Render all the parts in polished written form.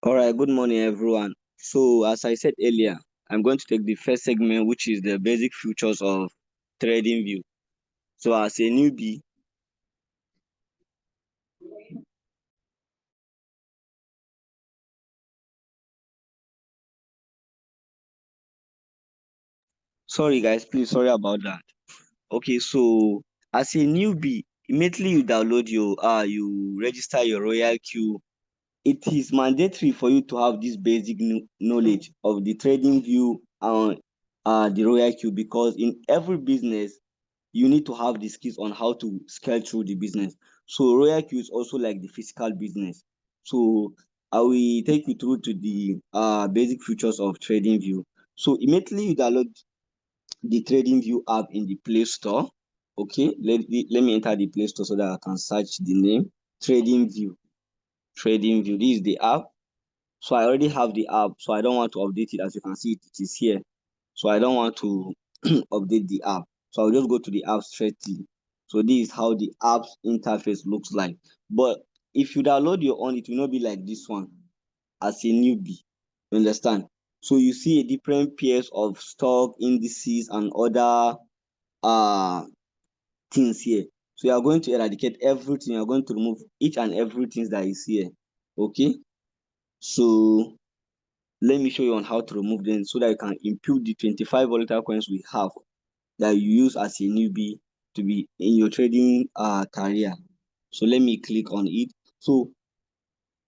All right, good morning, everyone. So, as I said earlier, I'm going to take the first segment, which is the basic features of TradingView. So, as a newbie, sorry guys, please, sorry about that. Okay, so as a newbie, immediately you download you register your Royalq. It is mandatory for you to have this basic knowledge of the TradingView and the Royalq, because in every business you need to have the skills on how to scale through the business. So Royalq is also like the physical business. So I will take you through to the basic features of TradingView. So immediately you download the TradingView app in the Play Store. Okay, let me enter the Play Store so that I can search the name TradingView. TradingView. This is the app. So I already have the app, so I don't want to update it. As you can see, it is here. So I don't want to update the app. So I'll just go to the app straightly. So this is how the app's interface looks like. But if you download your own, it will not be like this one as a newbie. You understand? So you see a different pairs of stock indices and other uh things here. So you are going to eradicate everything. You are going to remove each and everything that is here. Okay. So let me show you on how to remove them so that you can impute the 25 volatile coins we have that you use as a newbie to be in your trading career. So let me click on it. So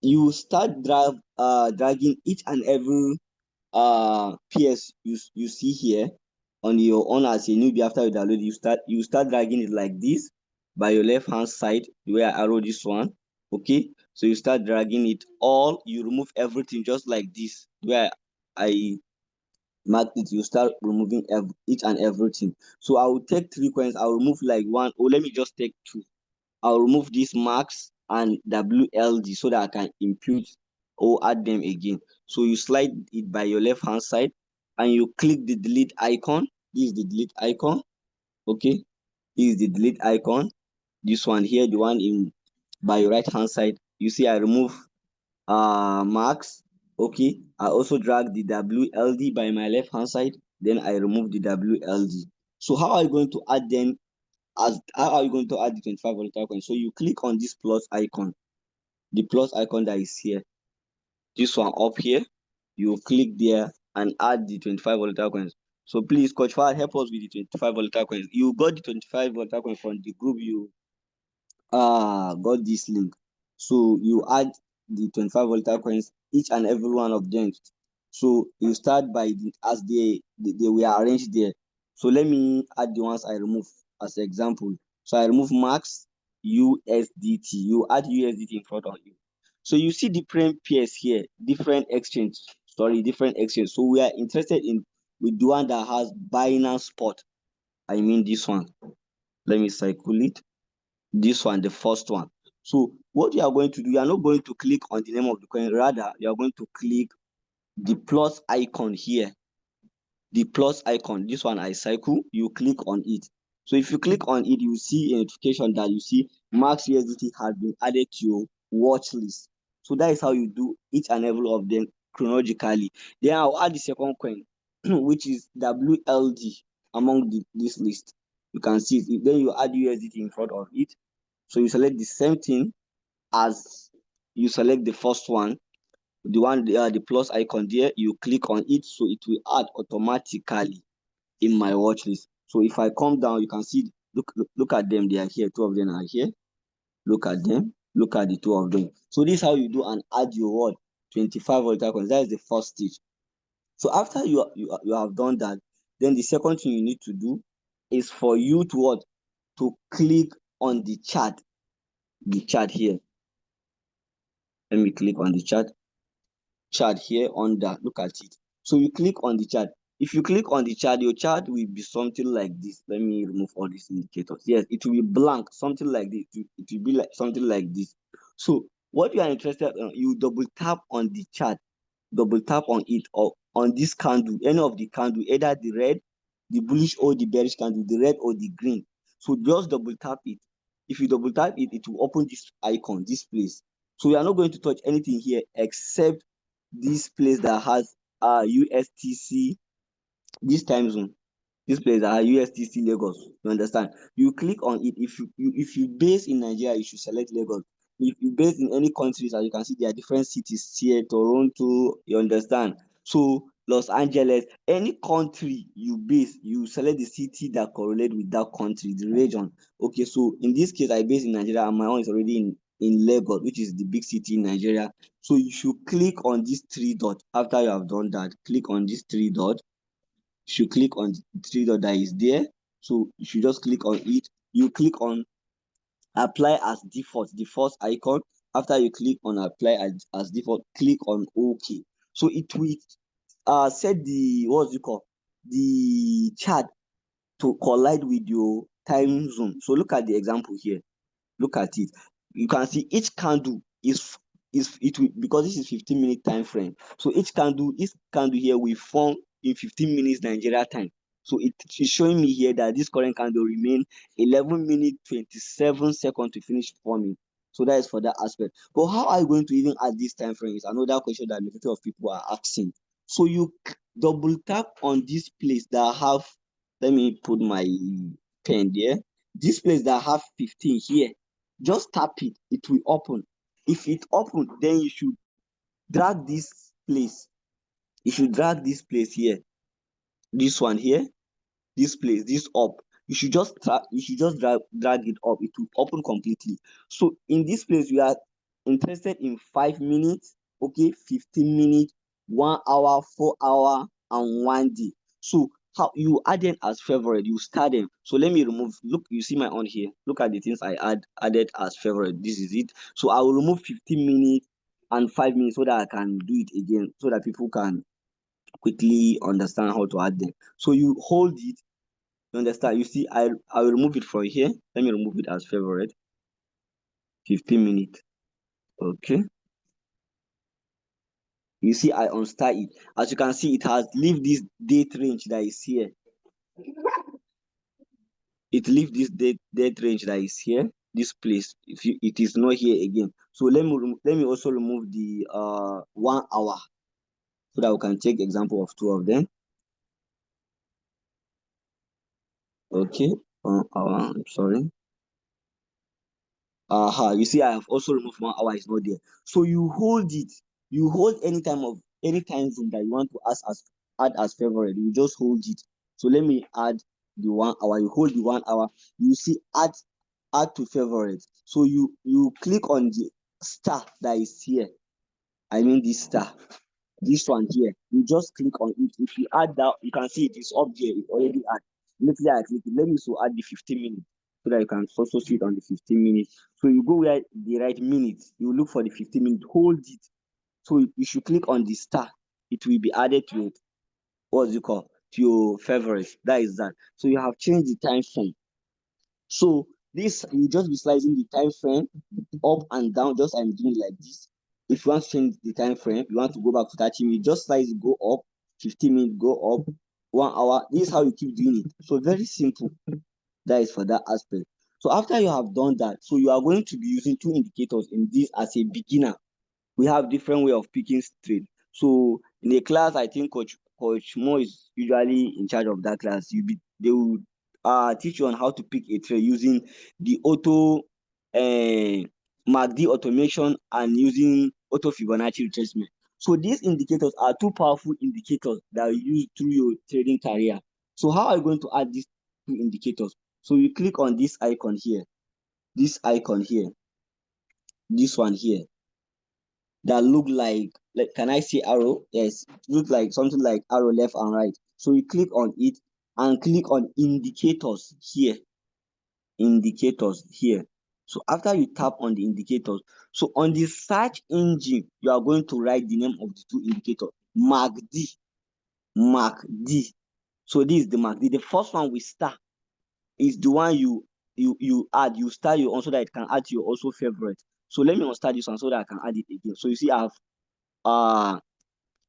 you start dragging each and every PS you see here on your own as a newbie. After you download, you start dragging it like this by your left hand side where I arrow this one. Okay, so you start dragging it all. You remove everything just like this where I marked it. You start removing each and everything. So I will take 3 coins. I'll remove like one. Oh, let me just take 2. I'll remove these marks and WLD so that I can impute or add them again. So you slide it by your left hand side and you click the delete icon. This is the delete icon. Okay, this is the delete icon. This one here, the one in by your right hand side. You see I remove marks. Okay, I also drag the WLD by my left hand side, then I remove the WLD. So how are you going to add them? As how are you going to add the 25 volatile coins? So you click on this plus icon, the plus icon that is here, this one up here. You click there and add the 25 volatile coins. So please, Coach Fahad, help us with the 25 volatile coins. You got the 25 volatile coins from the group you got this link. So you add the 25 volatile coins, each and every one of them. So you start by as they were arranged there. So let me add the ones I remove as example. So I remove max USDT. You add USDT in front of you. So you see different pairs here, different exchange. Different exchange. So we are interested in with the one that has Binance Spot. I mean this one. Let me cycle it. This one, the first one. So what you are going to do, you are not going to click on the name of the coin, rather you are going to click the plus icon here, the plus icon. This one I cycle, you click on it. So if you click on it, you see a notification that you see max USDT has been added to your watch list. So that is how you do each and every of them chronologically. Then I'll add the second coin which is WLD among this list. You can see it. Then you add USDT in front of it. So you select the same thing as you select the first one, the plus icon there. You click on it, so it will add automatically in my watch list. So if I come down, you can see, look at them. They are here. 2 of them are here. Look at them. Look at the 2 of them. So this is how you do and add your word 25 volatile coins. That is the first stage. So after you have done that, then the second thing you need to do is for you to what? To click on the chart. The chart here. Let me click on the chart here under. Look at it. So you click on the chart. If you click on the chart, your chart will be something like this. Let me remove all these indicators. Yes, it will be blank, something like this. It will be like something like this. So what you are interested in, you double tap on the chart, double tap on it, or on this candle, any of the candle, either the red, the bullish or the bearish candle, the red or the green. So just double tap it. If you double tap it, it will open this icon, this place. So we are not going to touch anything here except this place that has USTC, this time zone, this place that has USTC Lagos. You understand? You click on it. If you base in Nigeria, you should select Lagos. If you base in any countries, as you can see, there are different cities here, Toronto, you understand? So Los Angeles, any country you base, you select the city that correlate with that country, the region. Okay, so in this case, I base in Nigeria, and my own is already in Lagos, which is the big city in Nigeria. So you should click on this three dot. After you have done that, click on this three dot. You should click on the three dot that is there. So you should just click on it. You click on apply as default, the first icon. After you click on apply as default, click on OK. So it will set the, what's it called, the chart to collide with your time zone. So look at the example here. Look at it. You can see each candle is it will, because this is 15-minute time frame. So each candle here will form in 15 minutes Nigeria time. So it is showing me here that this current candle remain 11 minutes 27 seconds to finish forming. So that is for that aspect. But how are you going to even add this time frame is another question that majority of people are asking. So you double tap on this place that have, let me put my pen there. This place that have 15 here, just tap it, it will open. If it open, then you should drag this place. You should drag this place here, this one here, this place, this up. You should just drag it up. It will open completely. So in this place, we are interested in 5 minutes, okay, 15 minutes, 1 hour, 4 hour, and 1 day. So how you add them as favorite, you start them. So let me remove, look, you see my own here. Look at the things I added as favorite. This is it. So I will remove 15 minutes and 5 minutes so that I can do it again, so that people can quickly understand how to add them. So you hold it, you understand? You see, I will remove it from here. Let me remove it as favorite. 15 minutes. Okay. You see, I unstar it. As you can see, it has leave this date range that is here. It leave this date range that is here. This place, if you, it is not here again. So let me also remove the 1 hour, so that we can take example of two of them. Okay, 1 hour. I'm sorry. You see, I have also removed 1 hour, is not there. So you hold it. You hold any time zone that you want to add as favorite. You just hold it. So let me add the 1 hour. You hold the 1 hour. You see, add to favorite. So you click on the star that is here. I mean this star. This one here. You just click on it. If you add that, you can see it is up there. It already add. Immediately I click it. Let me also add the 15 minutes, so that you can also see it on the 15 minutes. So you go where the right minutes. You look for the 15 minutes. Hold it. So you should click on the star. It will be added to it. What's it called? To your favorites. That is that. So you have changed the time frame. So this, you just be slicing the time frame up and down, just I'm doing like this. If you want to change the time frame, you want to go back to 30 minutes, just slice it, go up, 15 minutes, go up, 1 hour. This is how you keep doing it. So very simple. That is for that aspect. So after you have done that, so you are going to be using two indicators in this as a beginner. We have different way of picking trade. So in a class, I think Coach Mo is usually in charge of that class. They will teach you on how to pick a trade using the auto MACD automation and using auto Fibonacci retracement. So these indicators are two powerful indicators that you use through your trading career. So how are you going to add these two indicators? So you click on this icon here, this one here, that look like can I say arrow? Yes, look like something like arrow left and right. So you click on it and click on indicators here. Indicators here. So after you tap on the indicators, so on the search engine, you are going to write the name of the two indicators, MACD. MACD. So this is the MACD. The first one with star is the one you add. You start your own so that it can add to your also favorite. So let me unstart this one so that I can add it again. So you see, I have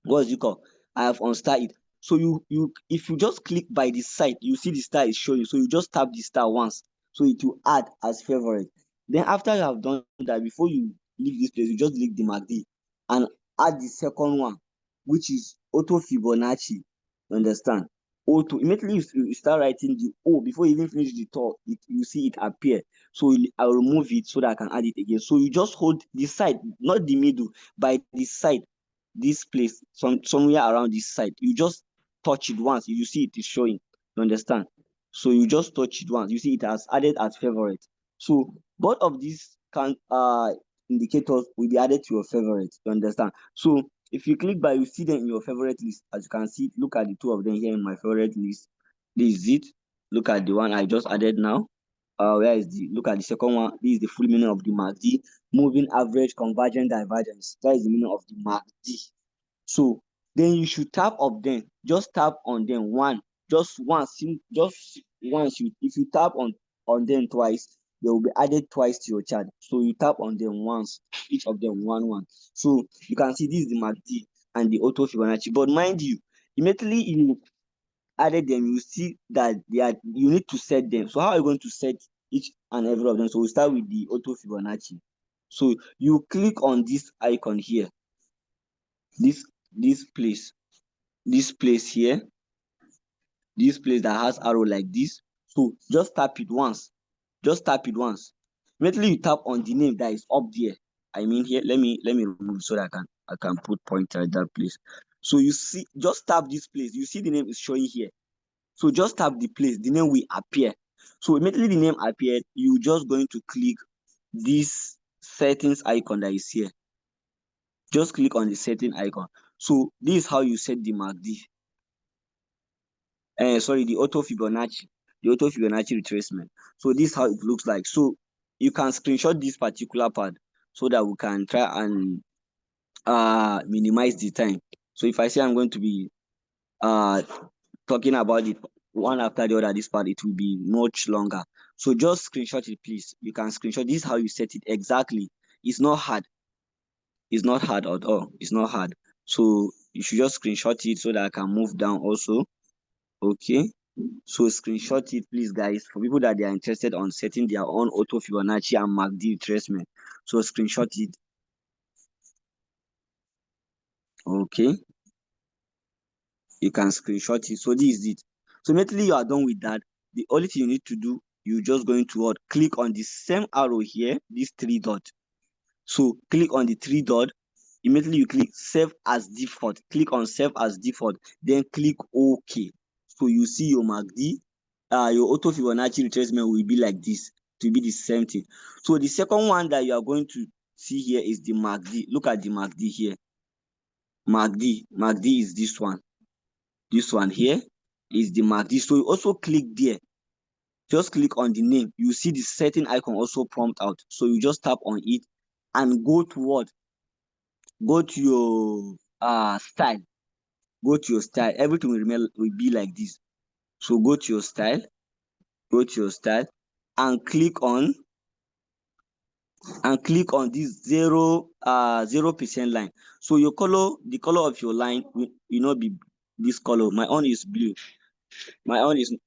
what's it called? I have unstar it. So you if you just click by the side, you see the star is showing. So you just tap the star once, so it will add as favorite. Then after you have done that, before you leave this place, you just click the MACD and add the second one, which is auto Fibonacci. You understand? Auto. Immediately you start writing the O before you even finish the talk, you see it appear. So I'll remove it so that I can add it again. So you just hold the side, not the middle, by the side, this place, somewhere around this side. You just touch it once. You see it is showing. You understand? So you just touch it once. You see it has added as favorite. So both of these can indicators will be added to your favorite. You understand? So if you click by, you see them in your favorite list. As you can see, look at the two of them here in my favorite list. This is it. Look at the one I just added now. Where is the look at the second one? This is the full meaning of the MACD, moving average convergent divergence. That is the meaning of the MACD. So then you should tap on them. Just tap on them just once. If you tap on them twice, they will be added twice to your chart. So you tap on them once, each of them one. So you can see this is the MACD and the auto Fibonacci. But mind you, immediately you added them, you see that you need to set them. So how are you going to set each and every of them? So we start with the auto Fibonacci. So you click on this icon here, this place here, this place that has arrow like this. So just tap it once. Immediately you tap on the name that is up there. I mean here, let me remove it so that I can put pointer at that place. So you see, just tap this place. You see the name is showing here. So just tap the place, the name will appear. So immediately the name appeared, you just going to click this settings icon that is here. Just click on the setting icon. So this is how you set the MACD. The auto Fibonacci retracement. So this is how it looks like. So you can screenshot this particular part so that we can try and minimize the time. So if I say I'm going to be talking about it one after the other, this part, it will be much longer. So just screenshot it, please. You can screenshot. This is how you set it exactly. It's not hard. It's not hard at all. It's not hard. So you should just screenshot it so that I can move down also. Okay. So screenshot it, please, guys, for people that they are interested on setting their own auto Fibonacci and MACD retracement. So screenshot it. Okay. You can screenshot it. So this is it. So immediately you are done with that, the only thing you need to do, you're just going to click on the same arrow here, this three dot. So click on the three dot. Immediately you click save as default. Click on save as default. Then click OK. So you see your MACD, your auto Fibonacci retracement will be like this. To be the same thing. So the second one that you are going to see here is the MACD. Look at the MACD here. MACD is this one. This one here is the MACD. So you also click there. Just click on the name. You see the setting icon also prompt out. So you just tap on it and go to what? Go to your style. Go to your style. Everything will be like this. So go to your style. And click on this 0% line. So your color, the color of your line will not be this color. My own is blue.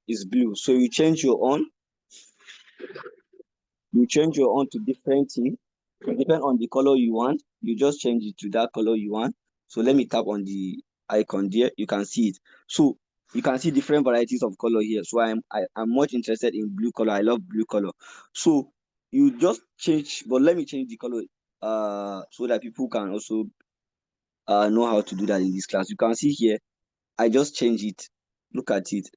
Is blue. So you change your own. To different thing. Depend on the color you want. You just change it to that color you want. So let me tap on the icon there. You can see it. So you can see different varieties of color here. So I'm much interested in blue color. I love blue color. So you just change, but let me change the color so that people can also know how to do that in this class. You can see here, I just change it. Look at it.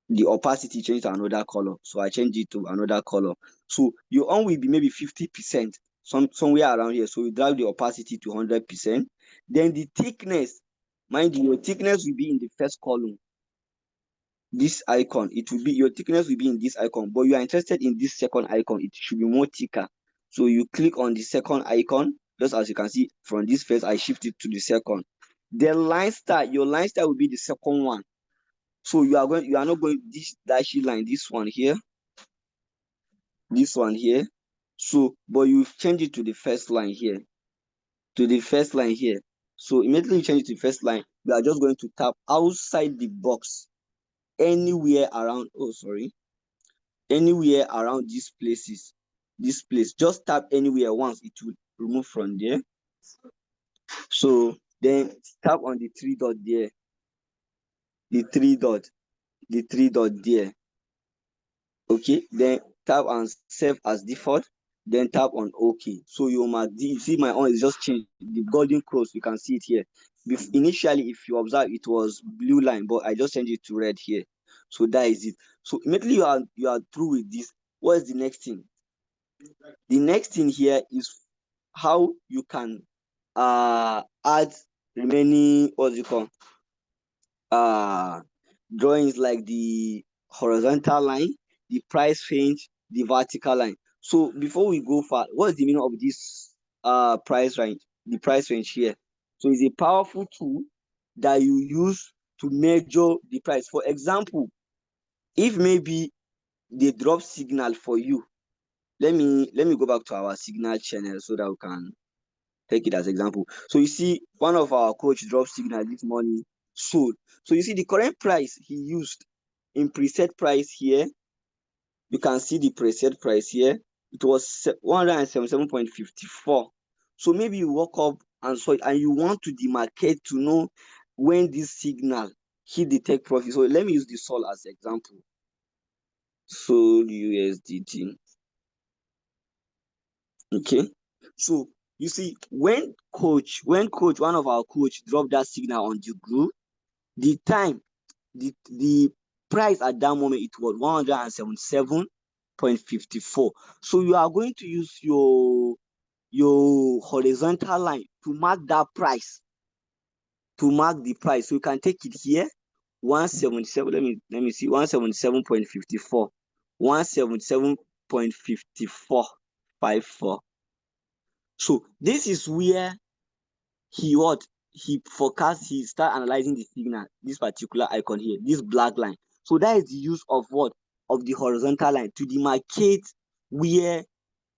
The opacity changed to another color. So I change it to another color. So your own will be maybe 50%, somewhere around here. So you drag the opacity to 100%. Then the thickness, mind you, your thickness will be in the first column. This icon, your thickness will be in this icon, but you are interested in this second icon. It should be more thicker. So you click on the second icon. Just as you can see from this first, I shift it to the second. The line style, your line style will be the second one. So you are not going this dashy line, this one here. So, but you change it to the first line here. So immediately you change it to the first line, we are just going to tap outside the box, anywhere around. Anywhere around these places. This place, just tap anywhere once, it will remove from there. So then tap on the three dot there, the three dot there. Okay, then tap and save as default, then tap on OK. So you might see my own is just changed, the golden cross, you can see it here. Initially, if you observe, it was blue line, but I just changed it to red here. So that is it. So immediately you are through with this. What is the next thing? The next thing here is how you can add remaining, what's it called, drawings like the horizontal line, the price range, the vertical line. So before we go far, what is the meaning of this price range? The price range here. So it's a powerful tool that you use to measure the price. For example, if maybe they drop signal for you, let me go back to our signal channel so that we can take it as example. So you see, one of our coach dropped signal this morning, sold. So you see the current price he used in preset price here. You can see the preset price here. It was 177.54. So maybe you woke up and saw it and you want to demarcate to know when this signal hit the take profit. So let me use the sol as example. Sold USDT. Okay. So you see, when one of our coach dropped that signal on the group, the time, the price at that moment, it was 177.54. So you are going to use your horizontal line to mark that price, to mark the price. So you can take it here, 177. Let me see, 177.54, 177.5454. So this is where he forecast, he start analyzing the signal, this particular icon here, this black line. So that is the use of what? Of the horizontal line to demarcate where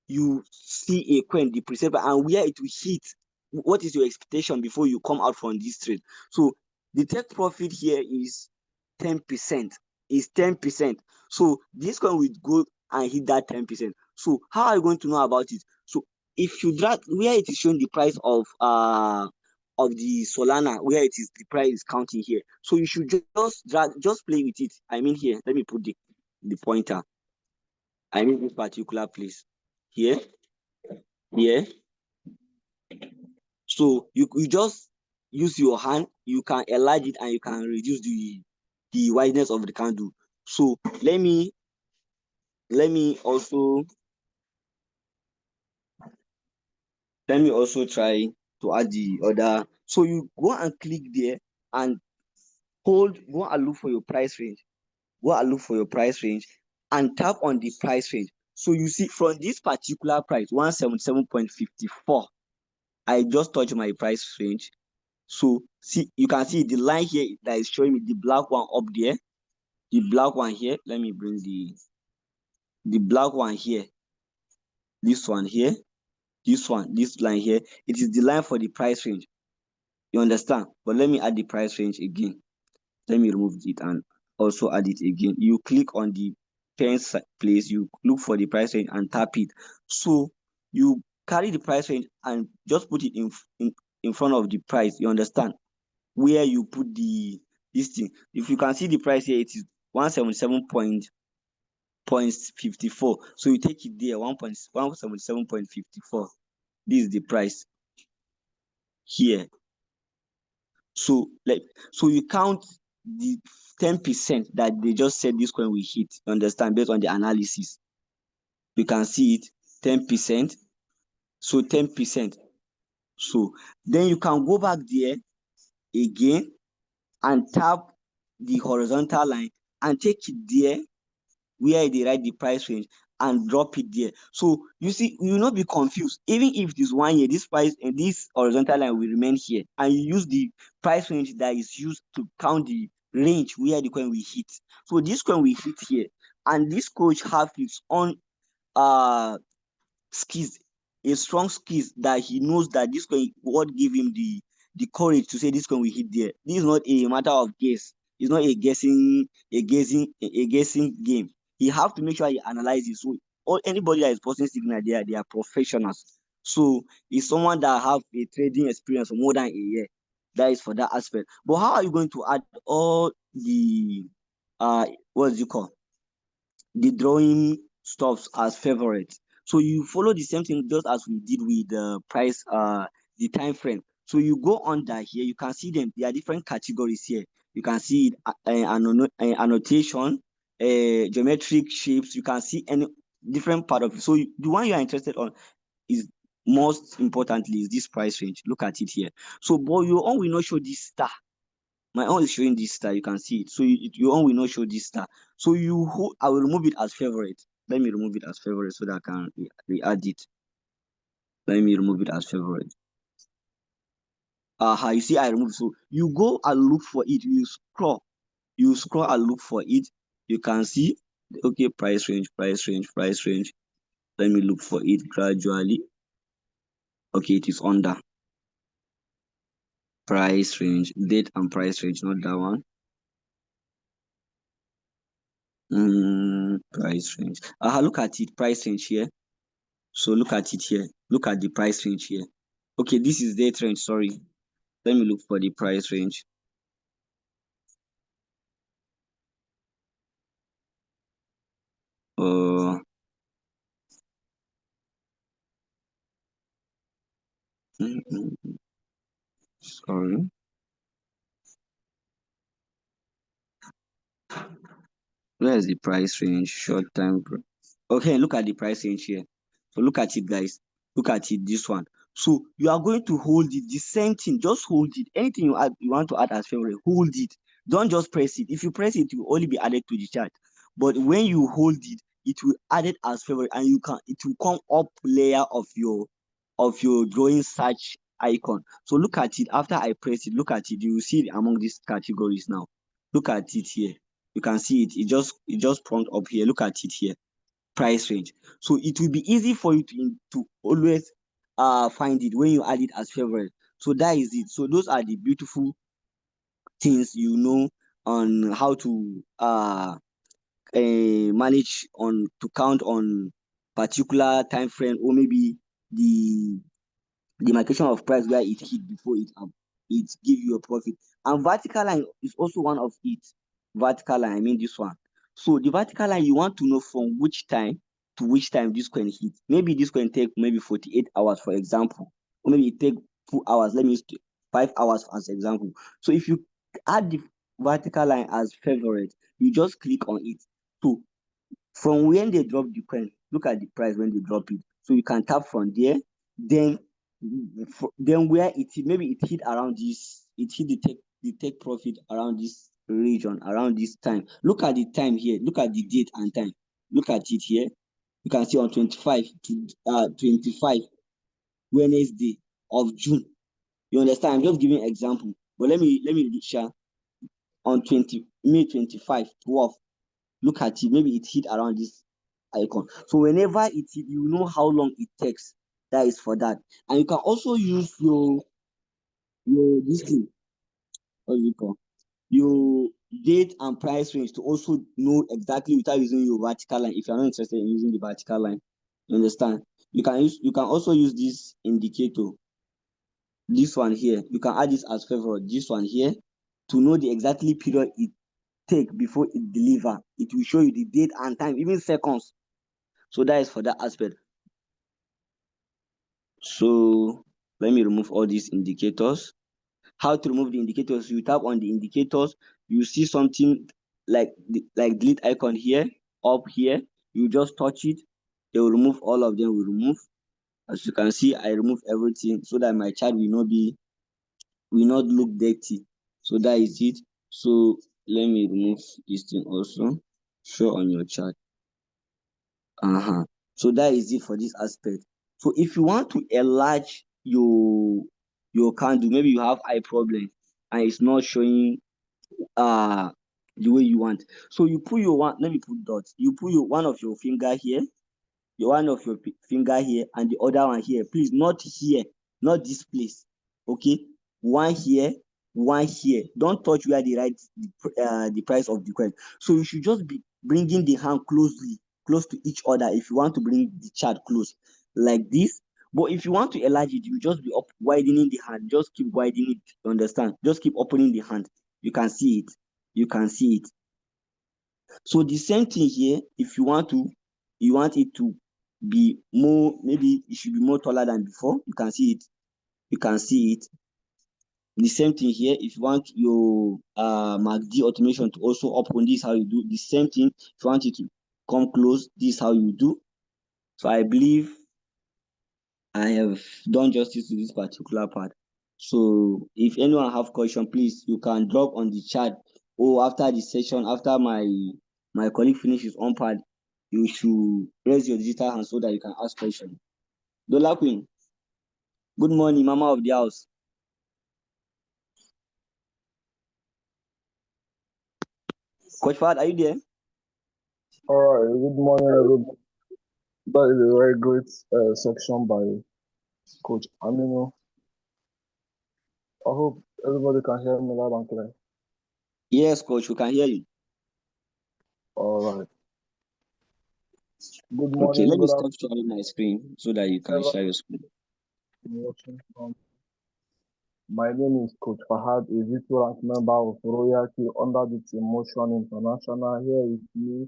you see a coin, the preset, and where it will hit. What is your expectation before you come out from this trade? So the take profit here is 10%. Is 10%. So this coin will go and hit that 10%. So how are you going to know about it? So if you drag where it is showing the price of the Solana, where it is the price is counting here. So you should just play with it. I mean here, let me put the pointer. I mean this particular place here, here. So you just use your hand, you can enlarge it and you can reduce the wideness of the candle. So let me also try to add the other. So you go and click there and go and look for your price range. Go and look for your price range and tap on the price range. So you see from this particular price, 177.54, I just touched my price range. So see, you can see the line here that is showing me the black one up there, the black one here. Let me bring the black one here, this one here, this line here. It is the line for the price range. You understand? But let me add the price range again. Let me remove it and also add it again. You click on the pen place, you look for the price range and tap it. So you carry the price range and just put it in front of the price. You understand? Where you put this thing. If you can see the price here, it is 177.54. So you take it there, 177.54. This is the price here. So you count the 10% that they just said this coin will hit. You understand? Based on the analysis, you can see it, 10%. So 10%. So then you can go back there again and tap the horizontal line and take it there where they write the price range and drop it there. So you see, you will not be confused. Even if this 1 year, this price and this horizontal line will remain here, and you use the price range that is used to count the range where the coin will hit. So this coin will hit here, and this coach have its own skills, a strong skills that he knows that this coin, what give him the courage to say this coin will hit there. This is not a matter of guess. It's not a guessing game. He have to make sure he analyzes. So anybody that is posting signal there, they are professionals. So it's someone that have a trading experience for more than a year. That is for that aspect. But how are you going to add all the what's it called, the drawing stuffs as favorites? So you follow the same thing just as we did with the price, the time frame. So you go under here, you can see them. There are different categories here. You can see it, annotation, geometric shapes. You can see any different part of it. So the one you are interested on is most importantly is this price range. Look at it here. So, but your own will not show this star. My own is showing this star. You can see it. So your own will not show this star. So I will remove it as favorite. Let me remove it as favorite so that I can re-add it. Let me remove it as favorite. You see, I remove. So you go and look for it. You scroll and look for it. You can see, okay, price range, price range, price range. Let me look for it gradually. Okay, it is under price range, date and price range, not that one. Price range. Look at it, price range here. So look at it here. Look at the price range here. Okay, this is date range. Sorry. Let me look for the price range. Uh, sorry. Where is the price range? Short time. Okay, look at the price range here. So look at it, guys. Look at it, this one. So you are going to hold it, the same thing, just hold it. Anything you want to add as favorite, hold it. Don't just press it. If you press it, it will only be added to the chart. But when you hold it, it will add it as favorite, and it will come up layer of your drawing search icon. So look at it. After I press it, look at it. You will see it among these categories now. Look at it here. You can see it. It just prompt up here. Look at it here. Price range. So it will be easy for you to always find it when you add it as favorite. So that is it. So those are the beautiful things on how to manage on to count on particular time frame, or maybe the demarcation of price where it hit before it give you a profit. And vertical line is also one of it. Vertical line, I mean this one. So the vertical line, you want to know from which time to which time this coin hit. Maybe this coin take maybe 48 hours, for example, or maybe it take 2 hours. Let me use 5 hours as example. So if you add the vertical line as favorite, you just click on it. So from when they drop the coin, look at the price when they drop it. So you can tap from there. Then where it hit, maybe it hit around this, it hit the take profit around this region, around this time. Look at the time here. Look at the date and time. Look at it here. You can see on 25 Wednesday of June. You understand? I'm just giving example. But let me share on May 25, 12. Look at it. Maybe it hit around this icon. So whenever it hit, you know how long it takes. That is for that. And you can also use your this thing, what do you call, your date and price range to also know exactly without using your vertical line. If you're not interested in using the vertical line, you understand? You can also use this indicator. This one here, you can add this as favorite. This one here, to know the exactly period it take before it deliver. It will show you the date and time, even seconds. So that is for that aspect. So let me remove all these indicators. How to remove the indicators? You tap on the indicators, you see something like delete icon here, up here. You just touch it, they will remove all of them. Will remove. As you can see, I remove everything so that my chart will not look dirty. So that is it. So let me remove this thing also. Show on your chart. So that is it for this aspect. So if you want to enlarge your candle, maybe you have eye problem and it's not showing the way you want. So you put your one, let me put dots. You put your one of your finger here, your one of your finger here, and the other one here. Please, not here, not this place. Okay, one here, one here. Don't touch where they write the price of the coin. So you should just be bringing the hand close to each other if you want to bring the chart close, like this. But if you want to enlarge it, you just be up widening the hand. Just keep widening it. You understand? Just keep opening the hand. You can see it. You can see it. So the same thing here. If you want it to be more, maybe it should be more taller than before. You can see it. You can see it. The same thing here. If you want your MACD automation to also open, this is how you do. The same thing. If you want it to come close, this is how you do. So I believe I have done justice to this particular part. So if anyone have question, please, you can drop on the chat, or after the session, after my colleague finishes on part, you should raise your digital hand so that you can ask question. Dola Queen, good morning, mama of the house. Coach Fad, are you there? All right, good morning, everybody. That is a very great section by Coach Amino. I hope everybody can hear me loud and clear. Yes, coach, we can hear you. All right. Good Okay, morning, let me good stop sharing my screen so that you can share your screen. afternoon. My name is Coach Fahad, a virtual rank member of Royalq under the Team Motion International. Here with me,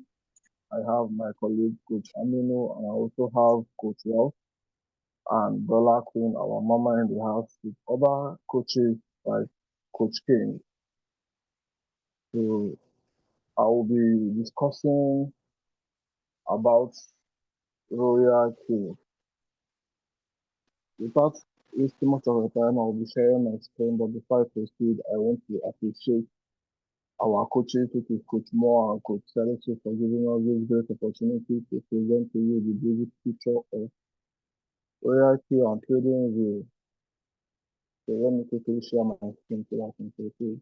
I have my colleague Coach Amino, and I also have Coach Royalq and Dola Queen, our mama in the house, with other coaches like Coach King. So I will be discussing about Royalq. Without wasting much of your time, I will be sharing my screen. But before I proceed, I want to appreciate our coaches, which is Coach Moore and Coach Selection, for giving us this great opportunity to present to you the basic picture of Royalq and TradingView. So let me quickly share my screen so I can proceed,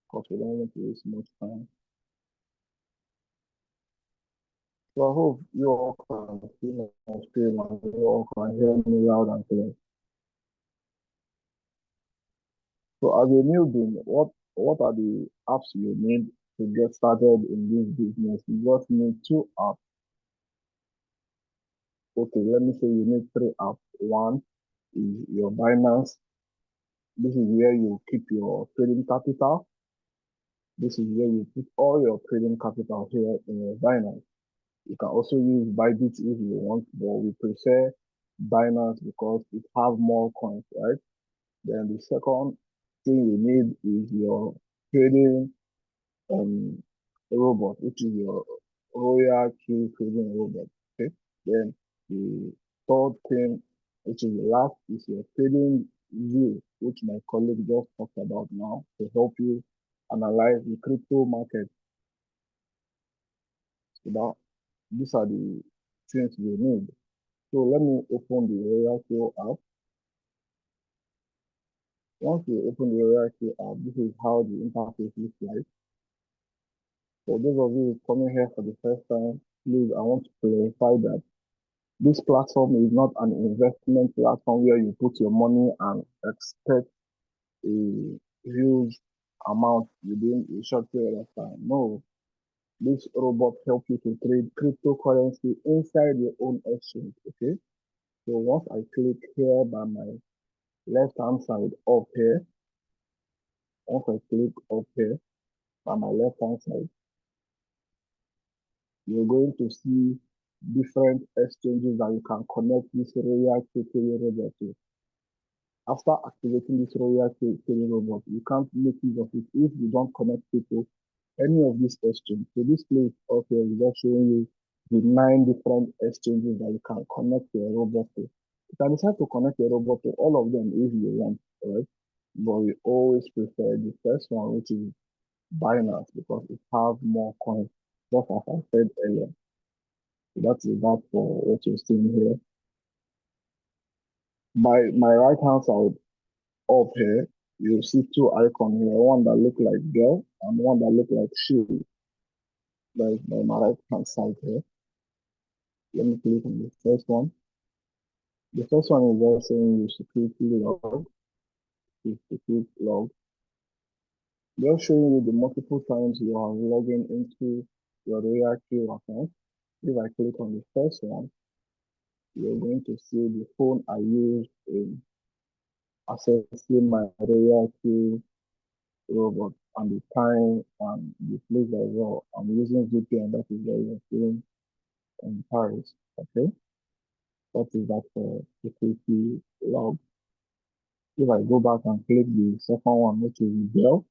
because we don't want to waste much time. So I hope you all can see my screen and you all can hear me loud and clear. So as a newbie, what are the apps you need to get started in this business? You just need two apps. Okay, let me say you need three apps. One is your Binance. This is where you keep your trading capital. This is where you put all your trading capital here in your Binance. You can also use Bybit if you want, but we prefer Binance because it have more coins, right? Then the second thing you need is your trading um robot, which is your Royalq trading robot. Okay. Then the third thing, which is the last, is your trading view, which my colleague just talked about now to help you analyze the crypto market. So that these are the things you need. So let me open the Royalq app. Once you open the Royalq app, this is how the interface looks like. For those of you coming here for the first time, please, I want to clarify that this platform is not an investment platform where you put your money and expect a huge amount within a short period of time. No, this robot helps you to trade cryptocurrency inside your own exchange. Okay, so once I click here by my left hand side up here, once I click up here by my left hand side, you're going to see different exchanges that you can connect this Royalq robot to. After activating this Royalq trading robot, you can't make use of it if you don't connect it to any of these exchanges. So this place up here is just showing you the 9 different exchanges that you can connect your robot to. You can decide to connect your robot to all of them if you want, right? But we always prefer the first one, which is Binance, because it has more coins, just as I said earlier. So that is that for what you're seeing here. By my right hand side up here, you see two icons here, one that look like girl and one that look like she. That is by my right hand side here. Let me click on the first one. The first one is just saying you security log, security log. Just showing you the multiple times you are logging into your Royalq account. If I click on the first one, you're going to see the phone I use in accessing my Royalq robot and the time and the place as well. I'm using VPN, that is where you're seeing in Paris. Okay, that is that security log. If I go back and click the second one, which is Dell,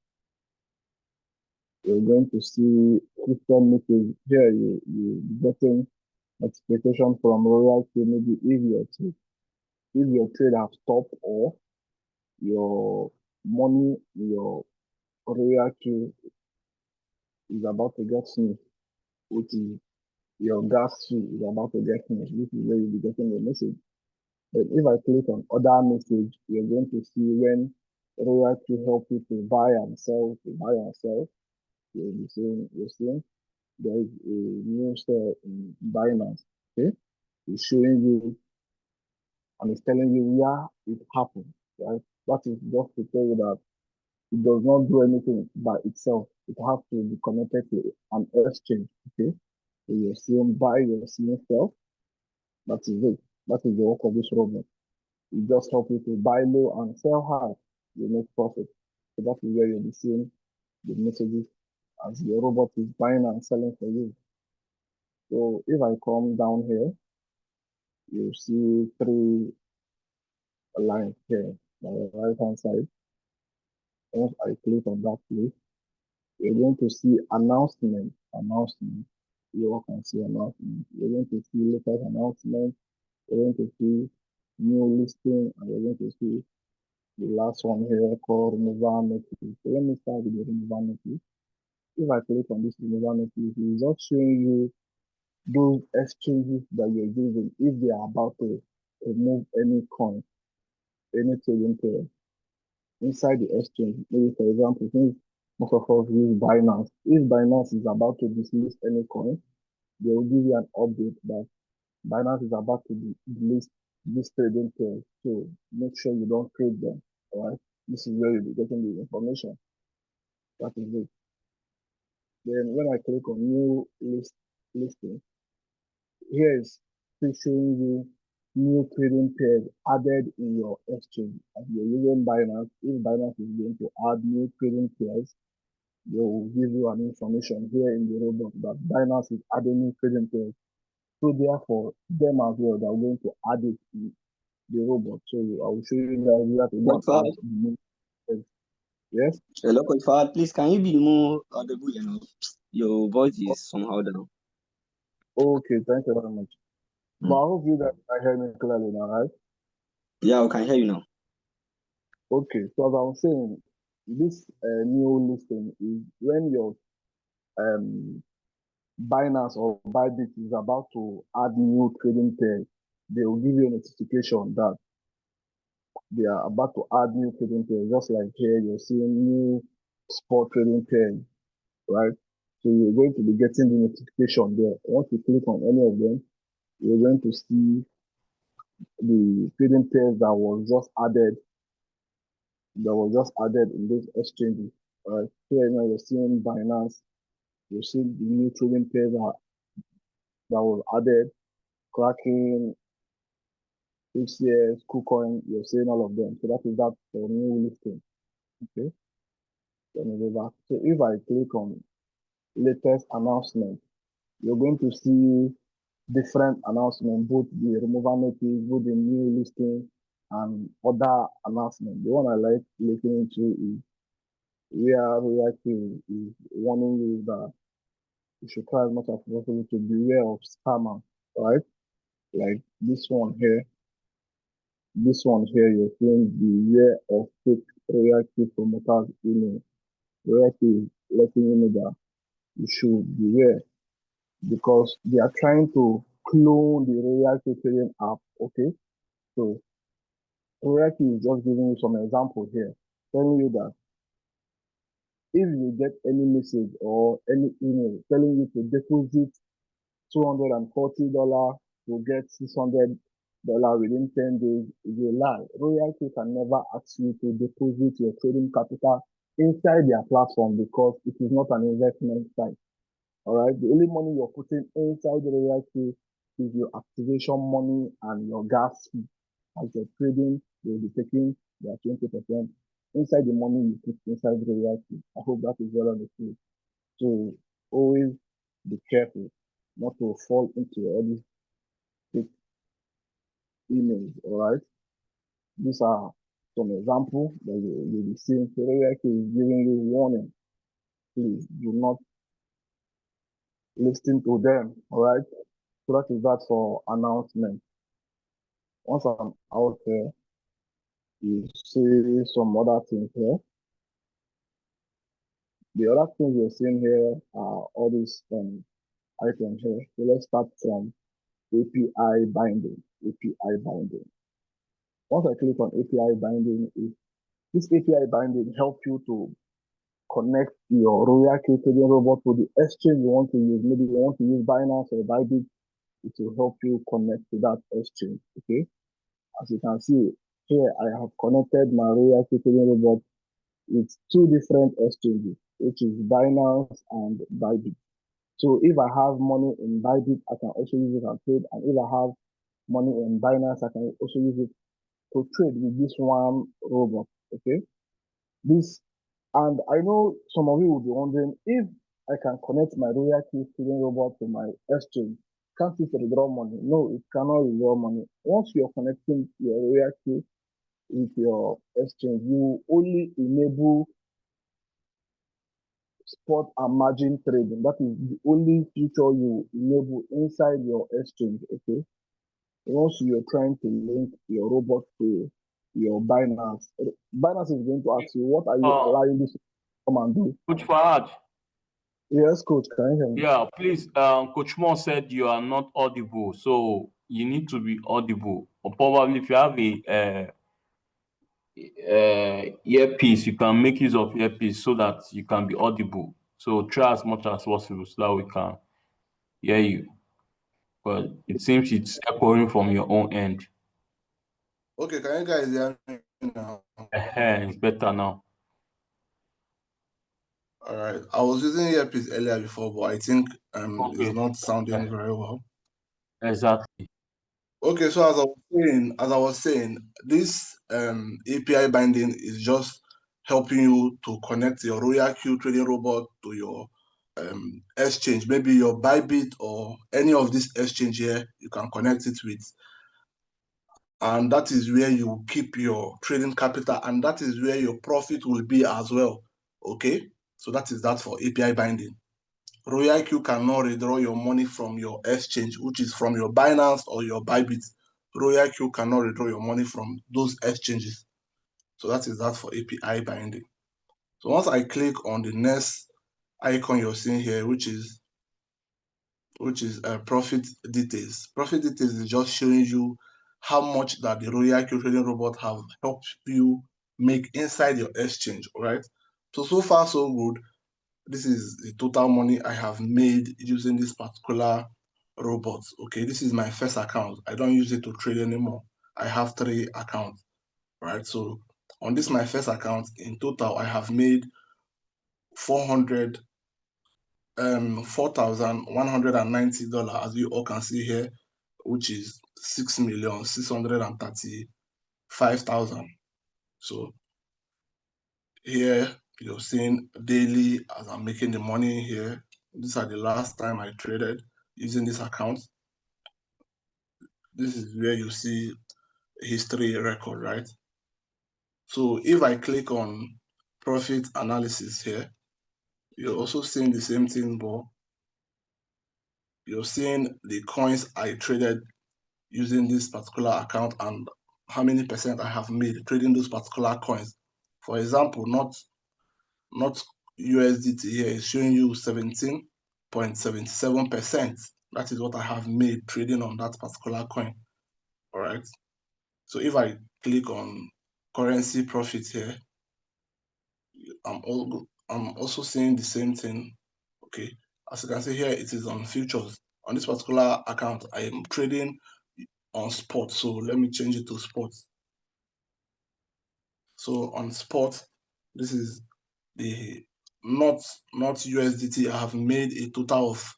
you're going to see system message here. You getting notification from Royalq, maybe if your trade have stopped or your money, your Royalq is about to get finished, which is your gas fee is about to get finished. This is where you'll be getting a message. But if I click on other message, you're going to see when Royalq help you to buy and sell, you're seeing there is a new sale in Binance. Okay, it's showing you and it's telling you where it happened, right? That is just to tell you that it does not do anything by itself. It has to be connected to an exchange. Okay, so you're seeing buy, you're seeing sell. That is it. That is the work of this robot. It just helps you to buy low and sell high. You make profit. So that is where you'll be seeing the messages as your robot is buying and selling for you. So if I come down here, you see three lines here on the right hand side. Once I click on that place, you're going to see announcement. You all can see announcement. You're going to see latest announcement. You're going to see new listing, and you're going to see the last one here called removal notice. So let me start with the removal notice. If I click on this removal notice, it's just showing you those exchanges that you're using if they are about to remove any coin, any trading pair inside the exchange. Maybe for example, since most of us use Binance, if Binance is about to dismiss any coin, they will give you an update that Binance is about to delist this trading pairs. So make sure you don't trade them. All right. This is where you'll be getting the information. That is it. Then when I click on new listing, here is still showing you new trading pairs added in your exchange. As you're using Binance, if Binance is going to add new trading pairs, they will give you an information here in the robot that Binance is adding new trading pairs. So therefore, them as well, they're going to add it in the robot. So I will show you guys where to go Coach and add Fahad, the new pairs. Yes? hello, Coach Fahad, please can you be more audible enough? Your voice is somehow down. Okay, thank you very much. But Mm. I hope you guys can hear me clearly now, right? Yeah, we can hear you now. Okay, so as I was saying, this new listing is when your um, Binance or Bybit is about to add new trading pairs, they will give you a notification that they are about to add new trading pairs. Just like here, you're seeing new spot trading pairs, right? So you're going to be getting the notification there. Once you click on any of them, you're going to see the trading pairs that was just added in those exchanges. Right? Here now you're seeing Binance, you see the new trading pairs that was added, Kraken, HCS, KuCoin, you're seeing all of them. So that is that new listing. Okay, let me go back. So if I click on latest announcement, you're going to see different announcements, both the removal notice, both the new listing, and other announcements. The one I like looking into is where Royalq is warning you that you should try as much as possible to beware of scammers, right? Like you're seeing beware of fake Royalq promoters email. Royalq is letting you know that you should beware because they are trying to clone the Royalq trading app. Okay, so Royalq is just giving you some example here, telling you that if you get any message or any email telling you to deposit $240 to get $600 within 10 days is a lie. Royalq can never ask you to deposit your trading capital inside their platform because it is not an investment site. All right. The only money you're putting inside the Royalq is your activation money and your gas fee. As you're trading, they'll be taking their 20% inside the money you put inside the Royalq. I hope that is well understood. So always be careful not to fall into all these fake emails, all right? These are some examples that you'll be seeing. So Royalq is giving you warning. Please do not listen to them, all right? So that is that for announcement. Once I'm out here, you see some other things here. The other things you're seeing here are all these items here. So let's start from API binding. API binding. Once I click on API binding, this API binding helps you to connect your Royalq trading robot to the exchange you want to use. Maybe you want to use Binance or Bybit. It will help you connect to that exchange. Okay. As you can see here, I have connected my Royalq trading robot with two different exchanges, which is Binance and Bybit. So if I have money in Bybit, I can also use it and trade. And if I have money in Binance, I can also use it to trade with this one robot. Okay. And I know some of you will be wondering if I can connect my Royalq trading robot to my exchange. Can't it withdraw money? No, it cannot withdraw money. Once you're connecting your Royalq with your exchange, you only enable spot and margin trading. That is the only feature you enable inside your exchange. Okay. Once you're trying to link your robot to your Binance, Binance is going to ask you, what are you allowing this to come and do? Coach Farad. Yes, coach, can you hear me? Yeah, please. Coach Mo said you are not audible, so you need to be audible. Or probably if you have a earpiece, you can make use of earpiece so that you can be audible. So try as much as possible so that we can hear you. But it seems it's echoing from your own end. Okay, can you guys hear me now? It's better now. All right. I was using earpiece earlier before, but I think it's not sounding very well. Exactly. Okay, so as I was saying, this API binding is just helping you to connect your Royalq trading robot to your exchange, maybe your Bybit or any of this exchange here. You can connect it with, and that is where you keep your trading capital, and that is where your profit will be as well. Okay, so that is that for API binding. Royalq cannot withdraw your money from your exchange, which is from your Binance or your Bybit. Royalq cannot withdraw your money from those exchanges. So that is that for API binding. So once I click on the next icon you're seeing here, which is profit details. Profit details is just showing you how much that the Royalq trading robot have helped you make inside your exchange, all right? So far so good. This is the total money I have made using this particular robot. Okay, this is my first account. I don't use it to trade anymore. I have 3 accounts, right? So on this my first account, in total, I have made $4,190, as you all can see here, which is 6,635,000. So here you're seeing daily as I'm making the money here. These are the last time I traded using this account. This is where you see history record, right? So if I click on profit analysis here, you're also seeing the same thing, but you're seeing the coins I traded using this particular account and how many percent I have made trading those particular coins. For example, not USDT here is showing you 17.77%. That is what I have made trading on that particular coin. All right. So if I click on currency profit here, I'm also seeing the same thing. Okay. As you can see here, it is on futures. On this particular account, I am trading on spot. So let me change it to spot. So on spot, this is the not USDT. I have made a total of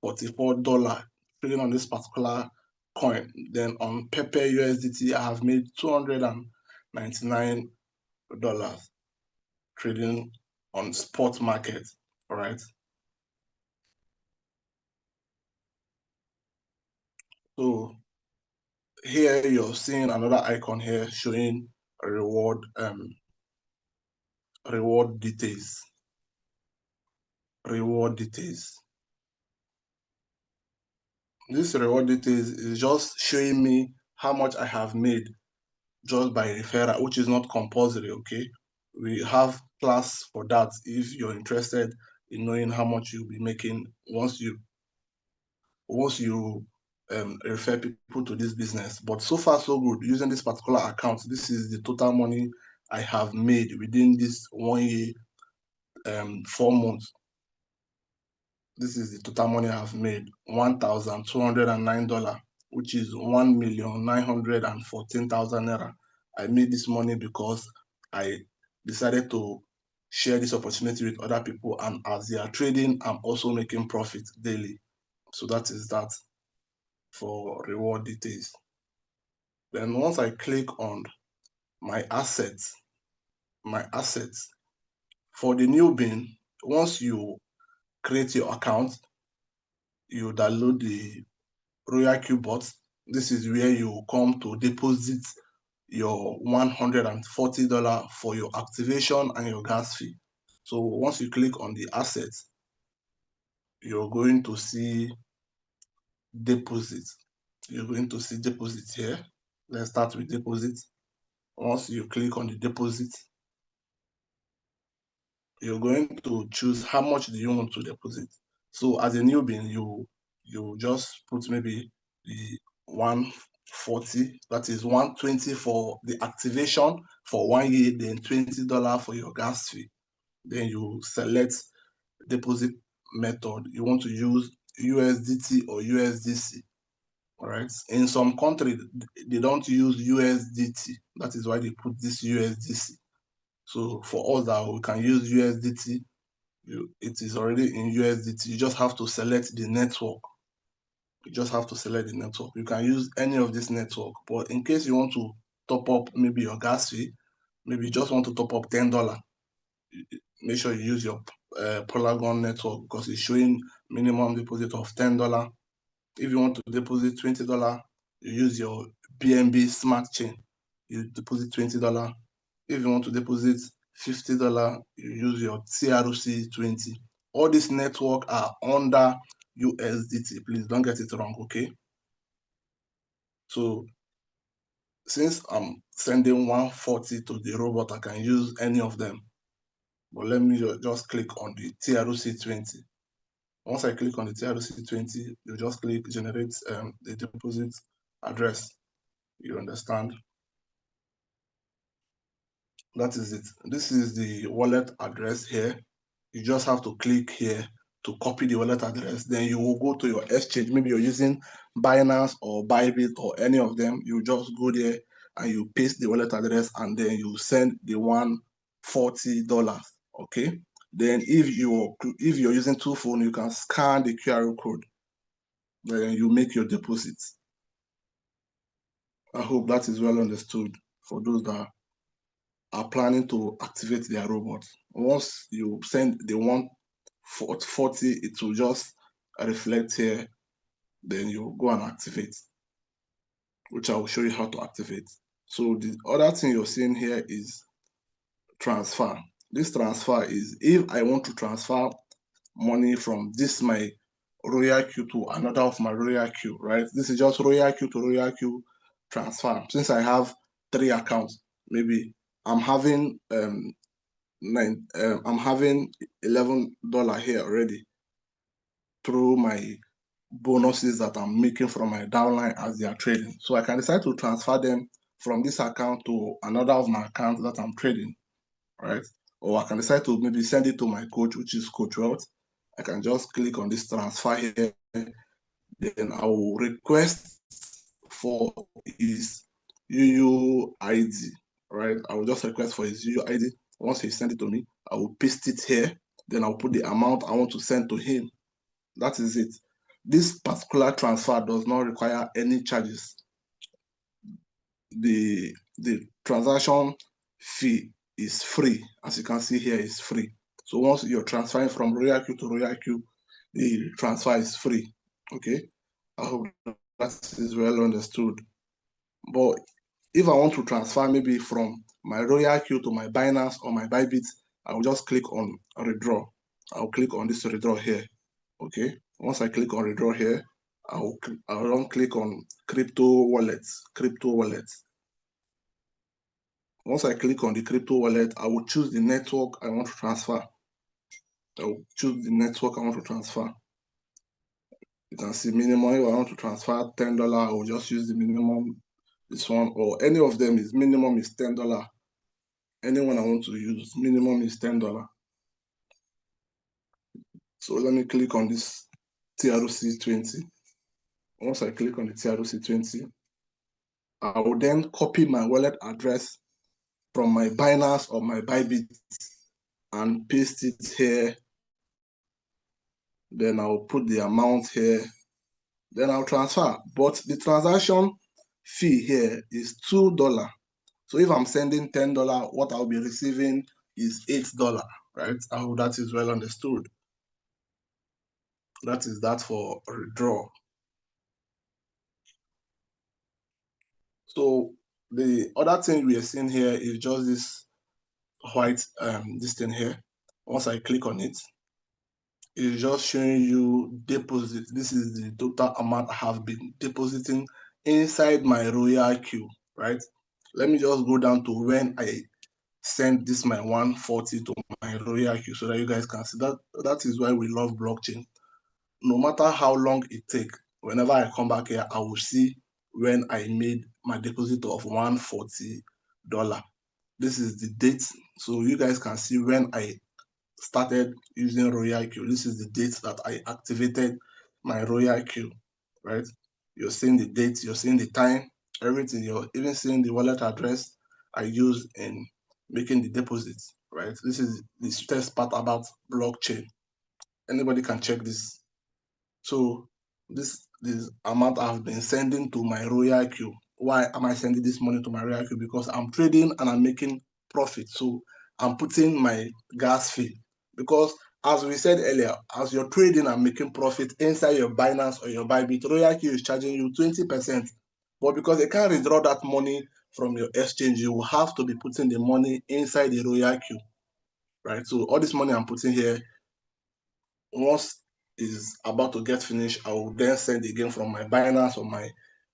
$44 trading on this particular coin. Then on Pepe USDT, I have made $299 trading on spot market. All right. So here you're seeing another icon here showing a reward details. Reward details. This reward details is just showing me how much I have made just by referral, which is not compulsory. Okay, we have class for that if you're interested in knowing how much you'll be making once you refer people to this business. But so far so good. Using this particular account, this is the total money I have made within this 1 year 4 months. This is the total money I have made, $1,209, which is 1,914,000 naira. I made this money because I decided to share this opportunity with other people, and as they are trading, I'm also making profit daily. So that is that for reward details. Then once I click on my assets, for the newbie, once you create your account, you download the Royalq bot. This is where you come to deposit your $140 for your activation and your gas fee. So once you click on the assets, you're going to see deposit. You're going to see deposit here. Let's start with deposit. Once you click on the deposit, you're going to choose how much do you want to deposit. So as a newbie, you just put maybe the 140, that is 120 for the activation for 1 year, then $20 for your gas fee. Then you select deposit method. You want to use USDT or USDC. All right. In some countries, they don't use USDT. That is why they put this USDC. So for us that we can use USDT, it is already in USDT. You just have to select the network. You just have to select the network. You can use any of this network, but in case you want to top up maybe your gas fee, maybe you just want to top up $10, make sure you use your Polygon network because it's showing minimum deposit of $10. If you want to deposit $20, you use your BNB Smart Chain. You deposit $20. If you want to deposit $50, you use your TRC20. All these networks are under USDT. Please don't get it wrong, okay? So since I'm sending 140 to the robot, I can use any of them. But let me just click on the TRC20. Once I click on the TRC20, you just click generate the deposit address. You understand? That is it. This is the wallet address here. You just have to click here to copy the wallet address. Then you will go to your exchange. Maybe you're using Binance or Bybit or any of them. You just go there and you paste the wallet address, and then you send the $140. Okay. Then if you're using two phones, you can scan the QR code. Then you make your deposit. I hope that is well understood for those that are planning to activate their robot. Once you send the 140, it will just reflect here. Then you go and activate, which I will show you how to activate. So the other thing you're seeing here is transfer. This transfer is if I want to transfer money from this my Royalq to another of my Royalq, right? This is just Royalq to Royalq transfer. Since I have 3 accounts, maybe I'm having I'm having $11 here already through my bonuses that I'm making from my downline as they are trading. So I can decide to transfer them from this account to another of my accounts that I'm trading, right? Or I can decide to maybe send it to my coach, which is Coach Wealth. I can just click on this transfer here. Then I will request for his UUID, right? I will just request for his UUID. Once he sends it to me, I will paste it here. Then I'll put the amount I want to send to him. That is it. this particular transfer does not require any charges. The transaction fee is free. As you can see here, is free. So once you're transferring from Royalq to Royalq, the transfer is free. Okay, I hope that is well understood. But if I want to transfer maybe from my Royalq to my Binance or my Bybit, I will just click on withdraw. I'll click on this withdraw here. Okay, once I click on withdraw here, I'll click on crypto wallets. Once I click on the crypto wallet, I will choose the network I want to transfer. You can see minimum. If I want to transfer $10, I will just use the minimum. This one, or any of them is minimum is $10. Anyone I want to use, minimum is $10. So let me click on this TRC20. Once I click on the TRC20, I will then copy my wallet address from my Binance or my Bybit and paste it here. Then I'll put the amount here. Then I'll transfer. But the transaction fee here is $2. So if I'm sending $10, what I'll be receiving is $8, right? I hope that is well understood. That is that for withdraw. So the other thing we are seeing here is just this white this thing here. Once I click on it, it's just showing you deposit. This is the total amount I have been depositing inside my Royalq, right? Let me just go down to when I send this my 140 to my Royalq so that you guys can see that. That is why we love blockchain. No matter how long it takes, whenever I come back here, I will see when I made my deposit of $140. This is the date, so you guys can see when I started using Royalq. This is the date that I activated my Royalq, right? You're seeing the date, you're seeing the time, everything. You're even seeing the wallet address I used in making the deposits, right? This is the sweetest part about blockchain. Anybody can check this. So this amount I've been sending to my Royalq. Why am I sending this money to my Royalq? Because I'm trading and I'm making profit. So I'm putting my gas fee. Because as we said earlier, as you're trading and making profit inside your Binance or your Bybit, Royalq is charging you 20%. But because they can't withdraw that money from your exchange, you will have to be putting the money inside the Royalq, right? So all this money I'm putting here, once is about to get finished, I will then send again from my Binance or my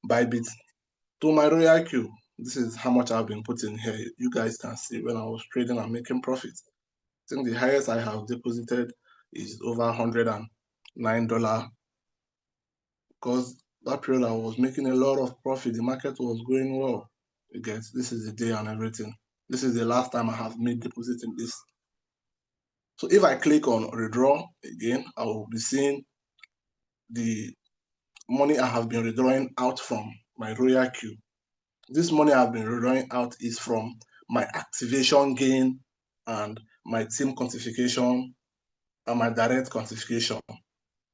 Bybit to my Royalq. This is how much I've been putting here. You guys can see when I was trading and making profit. I think the highest I have deposited is over $109 because that period I was making a lot of profit. The market was going well. You guys, this is the day and everything. This is the last time I have made deposit in this. So if I click on withdraw again, I will be seeing the money I have been withdrawing out from my Royalq. This money I've been withdrawing out is from my activation gain and my team quantification and my direct quantification.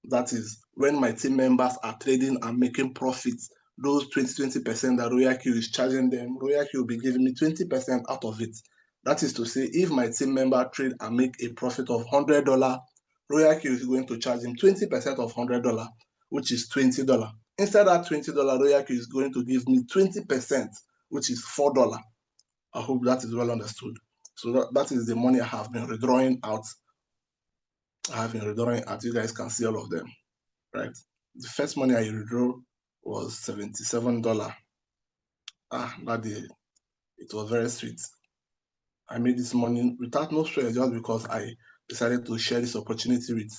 That is when my team members are trading and making profits. Those 20% that Royalq is charging them, Royalq will be giving me 20% out of it. That is to say, if my team member trade and make a profit of $100, Royalq is going to charge him 20% of $100, which is $20. Instead of that $20, Royalq is going to give me 20%, which is $4. I hope that is well understood. So that is the money I have been withdrawing out. You guys can see all of them, right? The first money I withdrew was $77. That day, it was very sweet. I made this money without no sweat just because I decided to share this opportunity with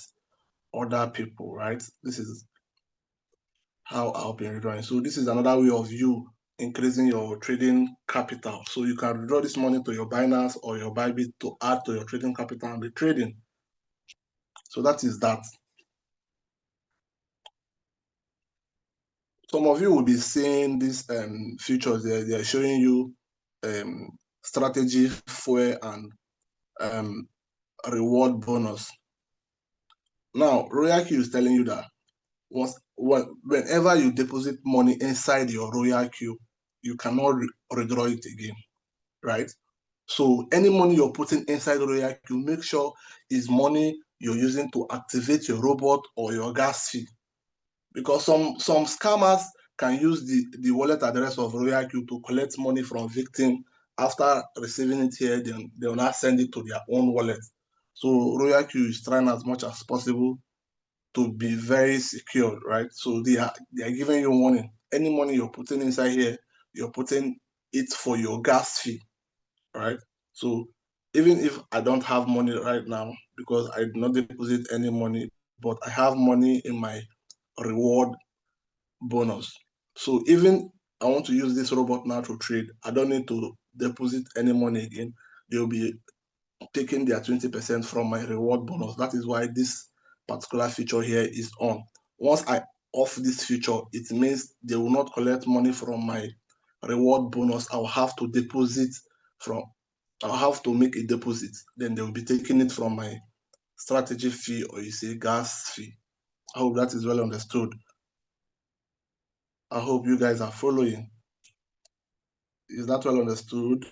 other people, right? This is how I'll be withdrawing. So this is another way of you increasing your trading capital. So you can withdraw this money to your Binance or your Bybit to add to your trading capital and be trading. So that is that. Some of you will be seeing these features there. They are showing you strategy, fuel, and reward bonus. Now, Royalq is telling you that whenever you deposit money inside your Royalq, you cannot withdraw it again, right? So any money you're putting inside Royalq, make sure is money you're using to activate your robot or your gas fee. Because some scammers can use the wallet address of Royalq to collect money from victim. After receiving it here, then they will not send it to their own wallet. So Royalq is trying as much as possible to be very secure, right? So they are giving you warning. Any money you're putting inside here, you're putting it for your gas fee, right? So even if I don't have money right now because I did not deposit any money, but I have money in my reward bonus. So even I want to use this robot now to trade, I don't need to deposit any money again. They'll be taking their 20% from my reward bonus. That is why this particular feature here is on. Once I off this feature, it means they will not collect money from my reward bonus. I'll have to I'll have to make a deposit. Then they will be taking it from my strategy fee, or you say gas fee. I hope that is well understood. I hope you guys are following. Is that well understood?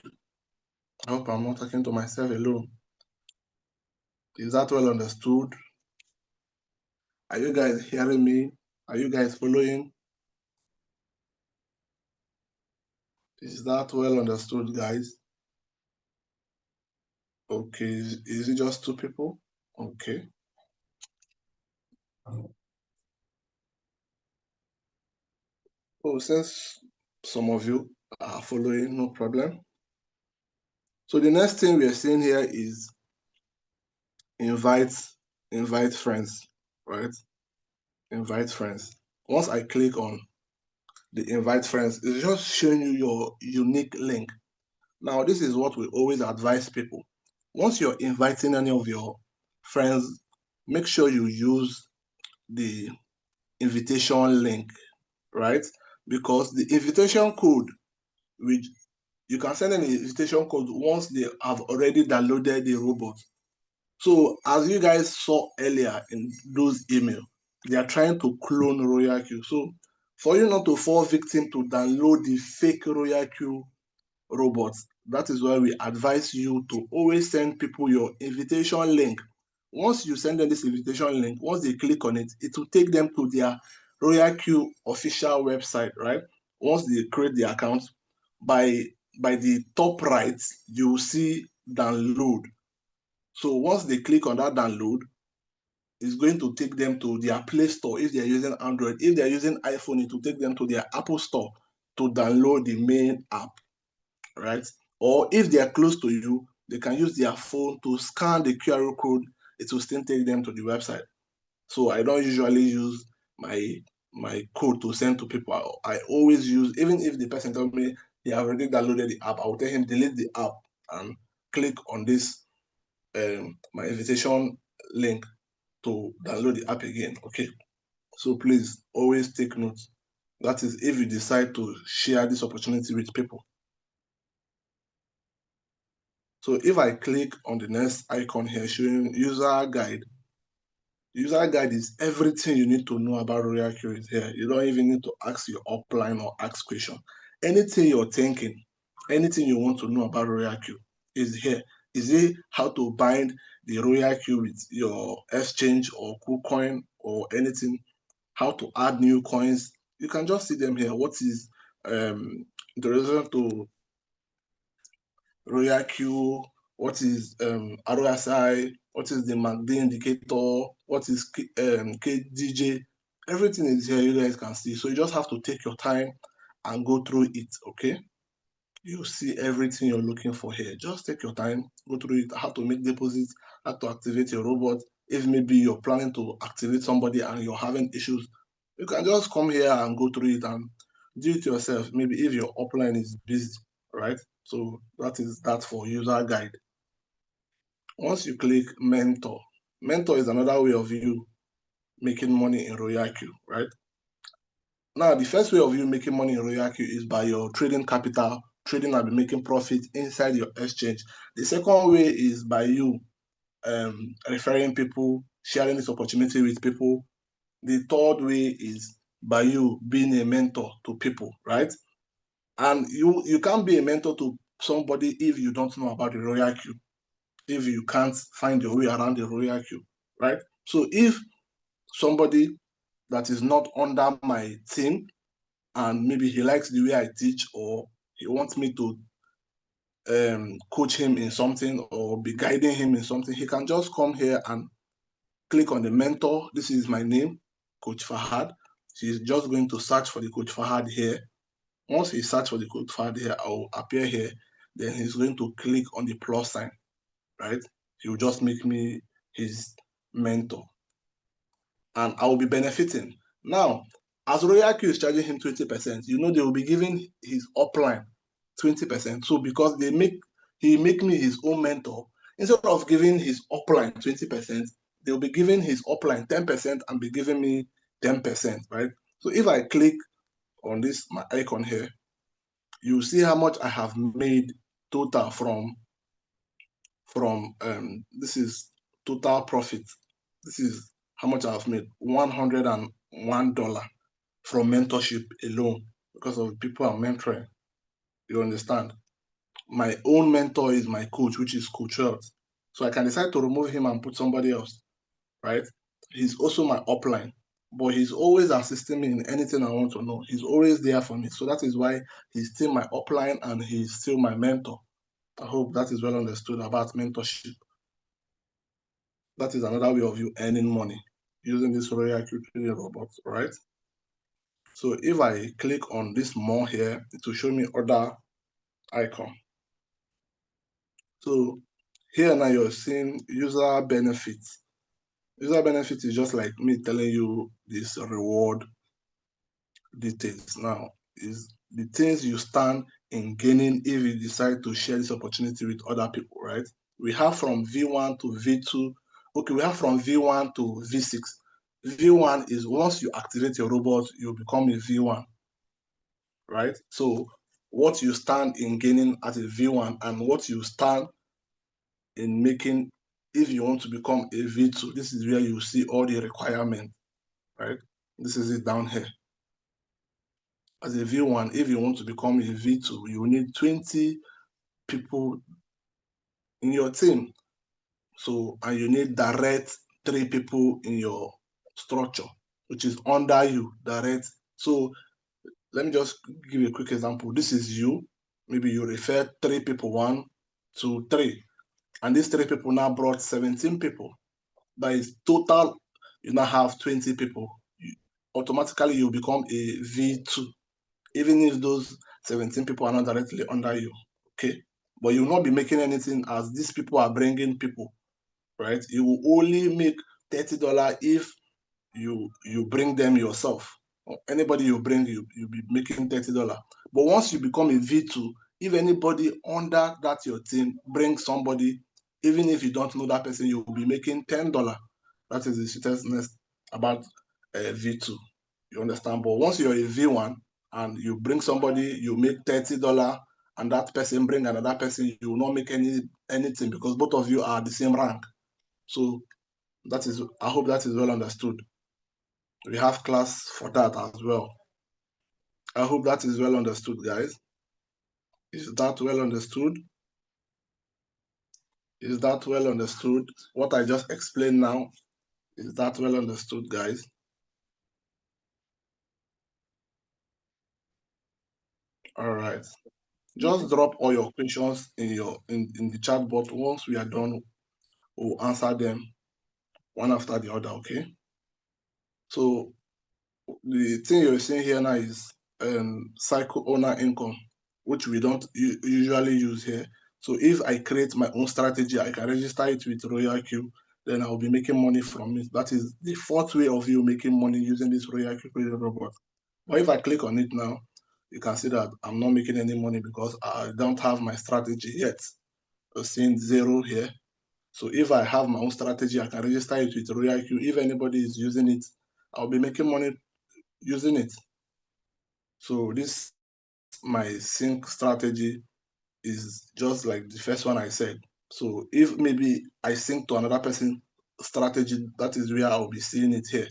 I hope I'm not talking to myself alone. Is that well understood? Are you guys hearing me? Are you guys following? Is that well understood, guys? Okay, is it just two people? Okay. Oh, since some of you are following, no problem. So the next thing we are seeing here is invite friends, right? Invite friends. Once I click on the invite friends, it's just showing you your unique link. Now, this is what we always advise people. Once you're inviting any of your friends, make sure you use the invitation link, right? Because the invitation code, which you can send an invitation code once they have already downloaded the robot. So as you guys saw earlier in those emails, they are trying to clone Royalq. So for you not to fall victim to download the fake Royalq robots, that is why we advise you to always send people your invitation link. Once you send them this invitation link, once they click on it, it will take them to their Royalq official website, right? Once they create the account, by the top right, you will see download. So once they click on that download, it's going to take them to their Play Store if they're using Android. If they're using iPhone, it will take them to their Apple Store to download the main app, right? Or if they are close to you, they can use their phone to scan the QR code. It will still take them to the website. So I don't usually use my code to send to people. I always use, even if the person tells me he already downloaded the app, I will tell him delete the app and click on this my invitation link to download the app again. Okay. So please always take note. That is if you decide to share this opportunity with people. So if I click on the next icon here showing user guide is everything you need to know about Royalq is here. You don't even need to ask your upline or ask question. Anything you're thinking, anything you want to know about Royalq is here. Is it how to bind the Royalq with your exchange or KuCoin or anything? How to add new coins? You can just see them here. What is the reason to Royalq? What is ROSI? What is the MACD indicator? What is KDJ? Everything is here. You guys can see. So you just have to take your time and go through it. Okay. You see everything you're looking for here. Just take your time, go through it, how to make deposits, how to activate your robot. If maybe you're planning to activate somebody and you're having issues, you can just come here and go through it and do it yourself. Maybe if your upline is busy, right? So that is that for user guide. Once you click mentor is another way of you making money in Royalq, right? Now, the first way of you making money in Royalq is by your trading capital, trading and be making profit inside your exchange. The second way is by you referring people, sharing this opportunity with people, The third way is by you being a mentor to people, right? And you can't be a mentor to somebody if you don't know about the Royalq, if you can't find your way around the Royalq, right? So if somebody that is not under my team and maybe he likes the way I teach, or he wants me to coach him in something or be guiding him in something, he can just come here and click on the mentor. This is my name, Coach Fahad. He's just going to search for the Coach Fahad here. Once he search for the Coach Fahad here, I'll appear here. Then he's going to click on the plus sign, right? He will just make me his mentor, and I will be benefiting. Now, as Royalq is charging him 20%, you know they will be giving his upline 20%. So because he make me his own mentor, instead of giving his upline 20%, they'll be giving his upline 10% and be giving me 10%, right? So if I click on this, my icon here, you see how much I have made total from this is total profit. This is how much I've made, $101 from mentorship alone because of people I'm mentoring. You understand? My own mentor is my coach, which is Coach Royalq. So I can decide to remove him and put somebody else, right? He's also my upline, but he's always assisting me in anything I want to know. He's always there for me. So that is why he's still my upline and he's still my mentor. I hope that is well understood about mentorship. That is another way of you earning money using this Royalq trading robot, right? So if I click on this more here, it will show me other icon. So here now you're seeing user benefits. User benefits is just like me telling you this reward details. Now is the things you stand in gaining if you decide to share this opportunity with other people, right? We have from V1 to V2. Okay, we have from V1 to V6. V1 is once you activate your robot, you become a V1, right? So what you stand in gaining as a V1 and what you stand in making if you want to become a V2, this is where you see all the requirements, right? This is it down here. As a V1, if you want to become a V2, you need 20 people in your team. So, and you need direct 3 people in your structure, which is under you, direct. So let me just give you a quick example. This is you. Maybe you refer 3 people, 1, 2, 3. And these 3 people now brought 17 people. That is total, you now have 20 people. Automatically, you become a V2, even if those 17 people are not directly under you, okay? But you will not be making anything as these people are bringing people, right? You will only make $30 if you bring them yourself. Or anybody you bring, you'll be making $30. But once you become a V2, if anybody under that your team brings somebody, even if you don't know that person, you will be making $10. That is the sweetness about V2. You understand? But once you're a V1 and you bring somebody, you make $30, and that person bring another person, you will not make anything because both of you are the same rank. So that is, I hope that is well understood. We have class for that as well. I hope that is well understood, guys. Is that well understood? Is that well understood? What I just explained now, is that well understood, guys? All right. Just drop all your questions in the chat box. Once we are done, we'll answer them one after the other, okay? So the thing you're seeing here now is cycle owner income, which we don't usually use here. So if I create my own strategy, I can register it with Royalq, then I'll be making money from it. That is the 4th way of you making money using this Royalq robot. But if I click on it now, you can see that I'm not making any money because I don't have my strategy yet. You're seeing 0 here. So if I have my own strategy, I can register it with Royalq. If anybody is using it, I'll be making money using it. So this, my sync strategy is just like the first one I said. So if maybe I sync to another person's strategy, that is where I'll be seeing it here.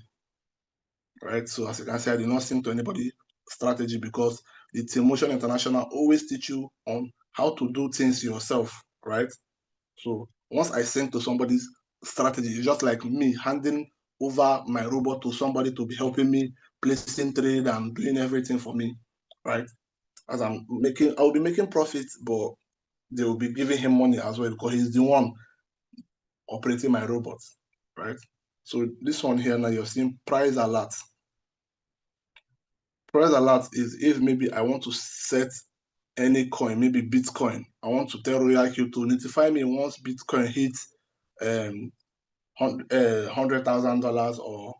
right? So as you can see, I did not sing to anybody strategy because the Team Motion International always teach you on how to do things yourself, right? So once I sing to somebody's strategy, it's just like me handing over my robot to somebody to be helping me placing trade and doing everything for me, right? As I'll be making profits, but they will be giving him money as well because he's the one operating my robot, right? So this one here now, you're seeing price alert. Price alert is if maybe I want to set any coin, maybe Bitcoin. I want to tell Royalq to notify me once Bitcoin hits $100,000 or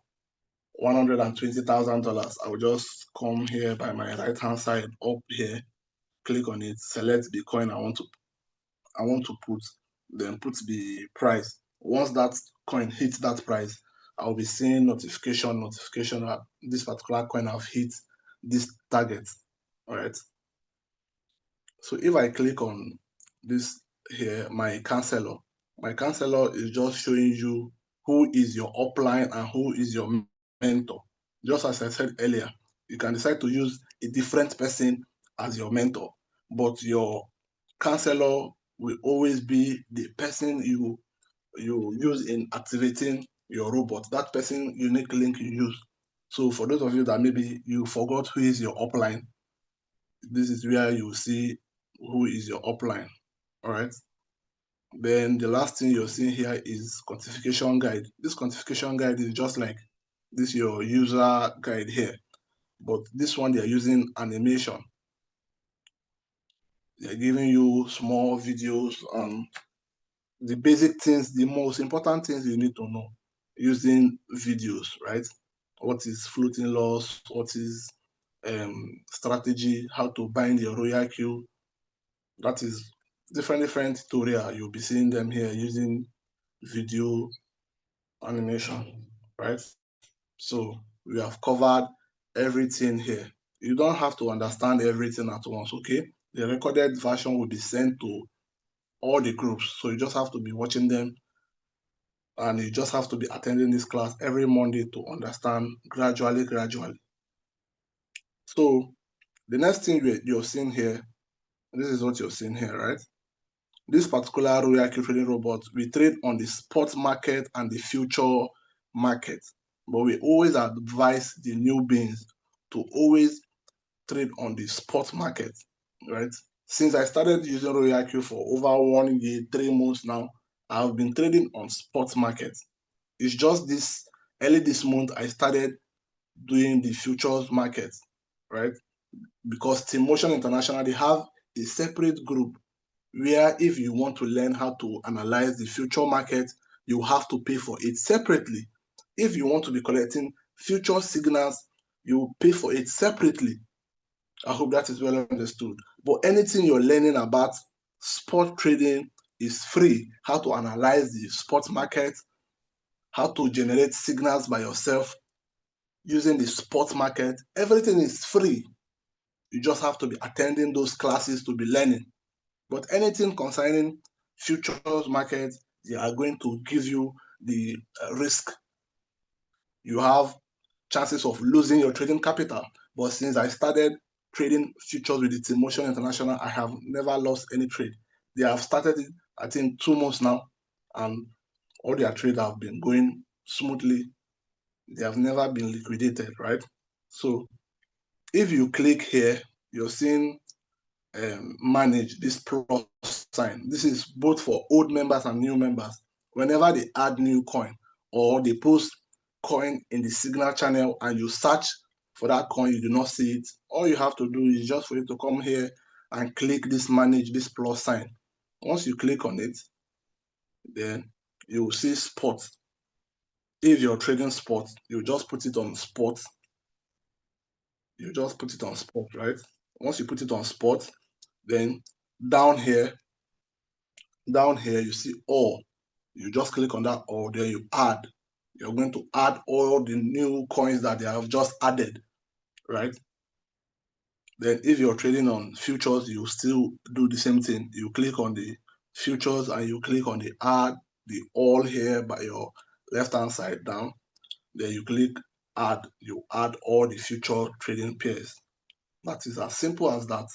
$120,000. I will just come here by my right hand side up here, click on it, select the coin I want to put, then put the price. Once that coin hits that price, I'll be seeing notification that this particular coin have hit this target. All right. So if I click on this here, my counselor is just showing you who is your upline and who is your mentor. Just as I said earlier, you can decide to use a different person as your mentor, but your counselor will always be the person you use in activating your robot, that person unique link you use. So for those of you that maybe you forgot who is your upline, this is where you see who is your upline. All right. Then the last thing you're seeing here is quantification guide. This quantification guide is just like this your user guide here, but this one they're using animation. They're giving you small videos on the basic things, the most important things you need to know using videos, right? What is floating loss? What is strategy? How to bind your Royalq? That is different tutorial. You'll be seeing them here using video animation, right? So we have covered everything here. You don't have to understand everything at once, okay? The recorded version will be sent to all the groups. So you just have to be watching them and you just have to be attending this class every Monday to understand gradually. So the next thing you're seeing here, this is what you're seeing here, right? This particular Royalq trading robot, we trade on the spot market and the future market. But we always advise the newbies to always trade on the spot market, right? Since I started using Royalq for over 1 year, 3 months now, I've been trading on spot market. It's just early this month, I started doing the futures market, right? Because Team Motion International, they have a separate group where if you want to learn how to analyze the future market, you have to pay for it separately. If you want to be collecting future signals, you pay for it separately. I hope that is well understood. But anything you're learning about spot trading is free. How to analyze the spot market, how to generate signals by yourself using the spot market, everything is free. You just have to be attending those classes to be learning. But anything concerning futures market, they are going to give you the risk. You have chances of losing your trading capital. But since I started trading futures with the Team Motion International, I have never lost any trade. They have started it, I think, 2 months now, and all their trades have been going smoothly. They have never been liquidated, right? So if you click here, you're seeing manage this plus sign. This is both for old members and new members. Whenever they add new coin or they post coin in the signal channel and you search for that coin, you do not see it. All you have to do is just for you to come here and click this manage this plus sign. Once you click on it, then you will see spot. If you're trading spot, you just put it on spot. You just put it on spot, right? Once you put it on spot, then down here you see all. You just click on that all, then you add. You're going to add all the new coins that they have just added, right? Then if you're trading on futures, you still do the same thing. You click on the futures and you click on the add, the all here by your left hand side down. Then you click add all the future trading pairs. That is as simple as that.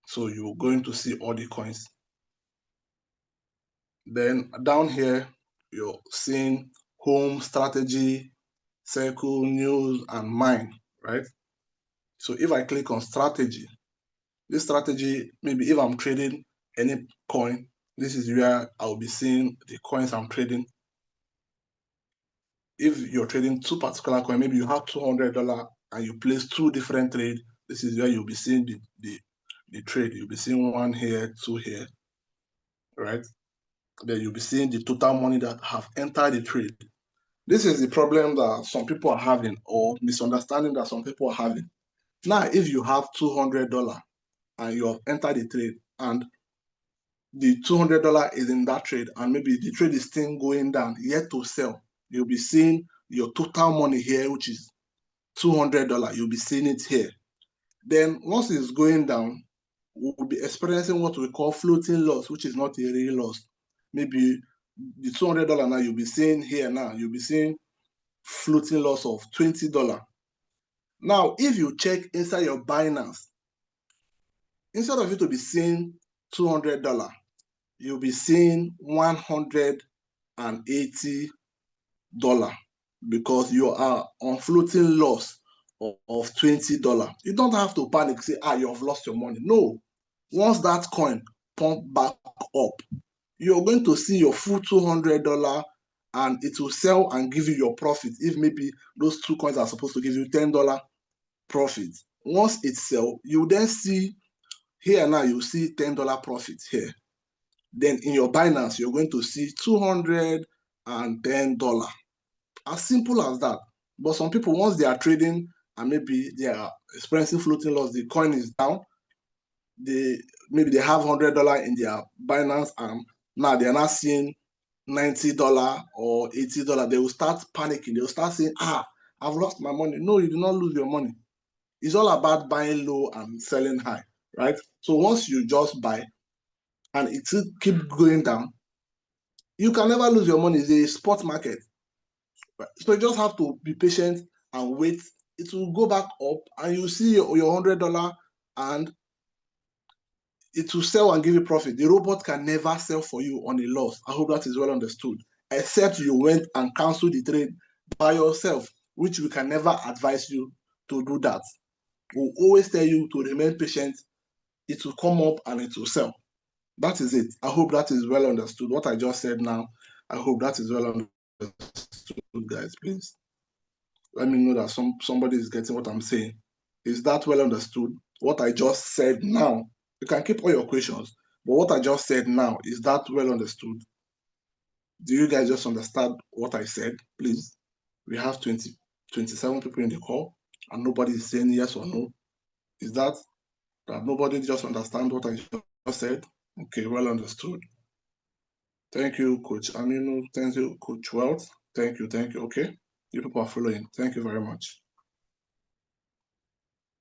So you're going to see all the coins. Then down here, you're seeing home, strategy, circle, news, and mine, right? So if I click on strategy, this strategy, maybe if I'm trading any coin, this is where I'll be seeing the coins I'm trading. If you're trading two particular coins, maybe you have $200 and you place two different trades, this is where you'll be seeing the trade. You'll be seeing one here, two here, right? Then you'll be seeing the total money that have entered the trade. This is the problem that some people are having, or misunderstanding that some people are having. Now, if you have $200 and you have entered the trade and the $200 is in that trade and maybe the trade is still going down, yet to sell, you'll be seeing your total money here, which is $200. You'll be seeing it here. Then once it's going down, we'll be experiencing what we call floating loss, which is not a real loss. Maybe the $200 now you'll be seeing here now, you'll be seeing floating loss of $20. Now, if you check inside your Binance, instead of you to be seeing $200, you'll be seeing $180 because you are on floating loss of $20. You don't have to panic, say, you have lost your money. No. Once that coin pump back up, you're going to see your full $200 and it will sell and give you your profit. If maybe those two coins are supposed to give you $10 profit. Once it sells, you then see here now, you see $10 profit here. Then in your Binance, you're going to see $210. As simple as that. But some people, once they are trading and maybe they are experiencing floating loss, the coin is down, maybe they have $100 in their Binance and now they are not seeing $90 or $80. They will start panicking. They will start saying, I've lost my money. No, you do not lose your money. It's all about buying low and selling high, right? So once you just buy and it will keep going down, you can never lose your money. It's a spot market. Right? So you just have to be patient and wait. It will go back up and you see your $100 and it will sell and give you profit. The robot can never sell for you on a loss. I hope that is well understood. Except you went and canceled the trade by yourself, which we can never advise you to do that. We'll always tell you to remain patient. It will come up and it will sell. That is it. I hope that is well understood. What I just said now, I hope that is well understood, guys. Please let me know that somebody is getting what I'm saying. Is that well understood? What I just said now. You can keep all your questions, but what I just said now, is that well understood? Do you guys just understand what I said? Please. We have 27 people in the call, and nobody is saying yes or no. Is that nobody just understand what I just said? Okay, well understood. Thank you, Coach Aminu. Thank you, Coach Wealth. Thank you. Okay, you people are following. Thank you very much.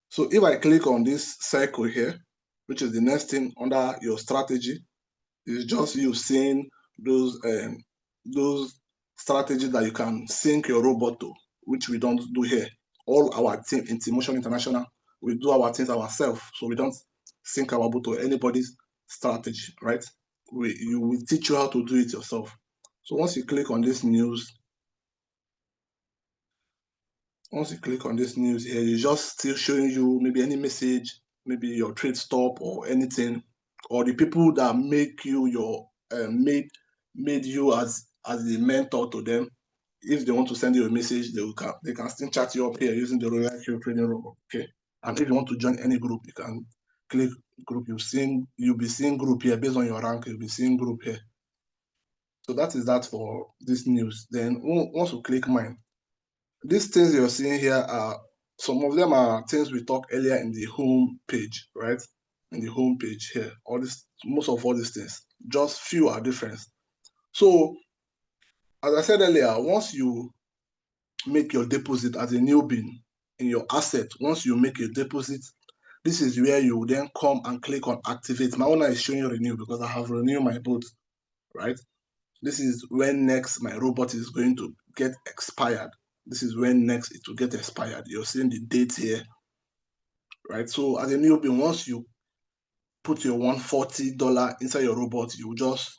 So if I click on this circle here, which is the next thing under your strategy, it's just you seeing those strategies that you can sync your robot to, which we don't do here. All our team in T-Motion International, we do our things ourselves, so we don't sync our bot to anybody's strategy, right? We teach you how to do it yourself. So once you click on this news, here, it's just still showing you maybe any message, maybe your trade stop or anything, or the people that make you your made you as the mentor to them. If they want to send you a message, they can still chat you up here using the Royalq trading robot. Okay, and if you want to join any group, you can click group. You'll be seeing group here based on your rank. You'll be seeing group here. So that is that for this news. Then once you click mine, these things you're seeing here are some of them are things we talked earlier in the home page, right? In the home page here, most of all these things, just few are different. So as I said earlier, once you make your deposit as a newbie in your asset, once you make a deposit, this is where you then come and click on activate. My owner is showing you renew because I have renewed my bot, right? This is when next my robot is going to get expired. This is when next it will get expired. You're seeing the date here, right? So as a newbie, once you put your $140 inside your robot, you just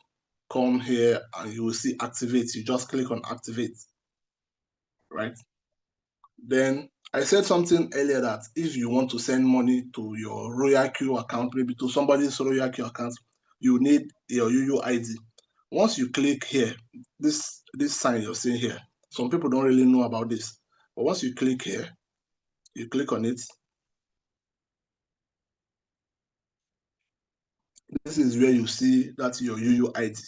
come here and you will see activate. You just click on activate, right? Then I said something earlier that if you want to send money to your Royalq account, maybe to somebody's Royalq account, you need your UUID. Once you click here, this sign you're seeing here, some people don't really know about this, but once you click here, you click on it. This is where you see that your UUID,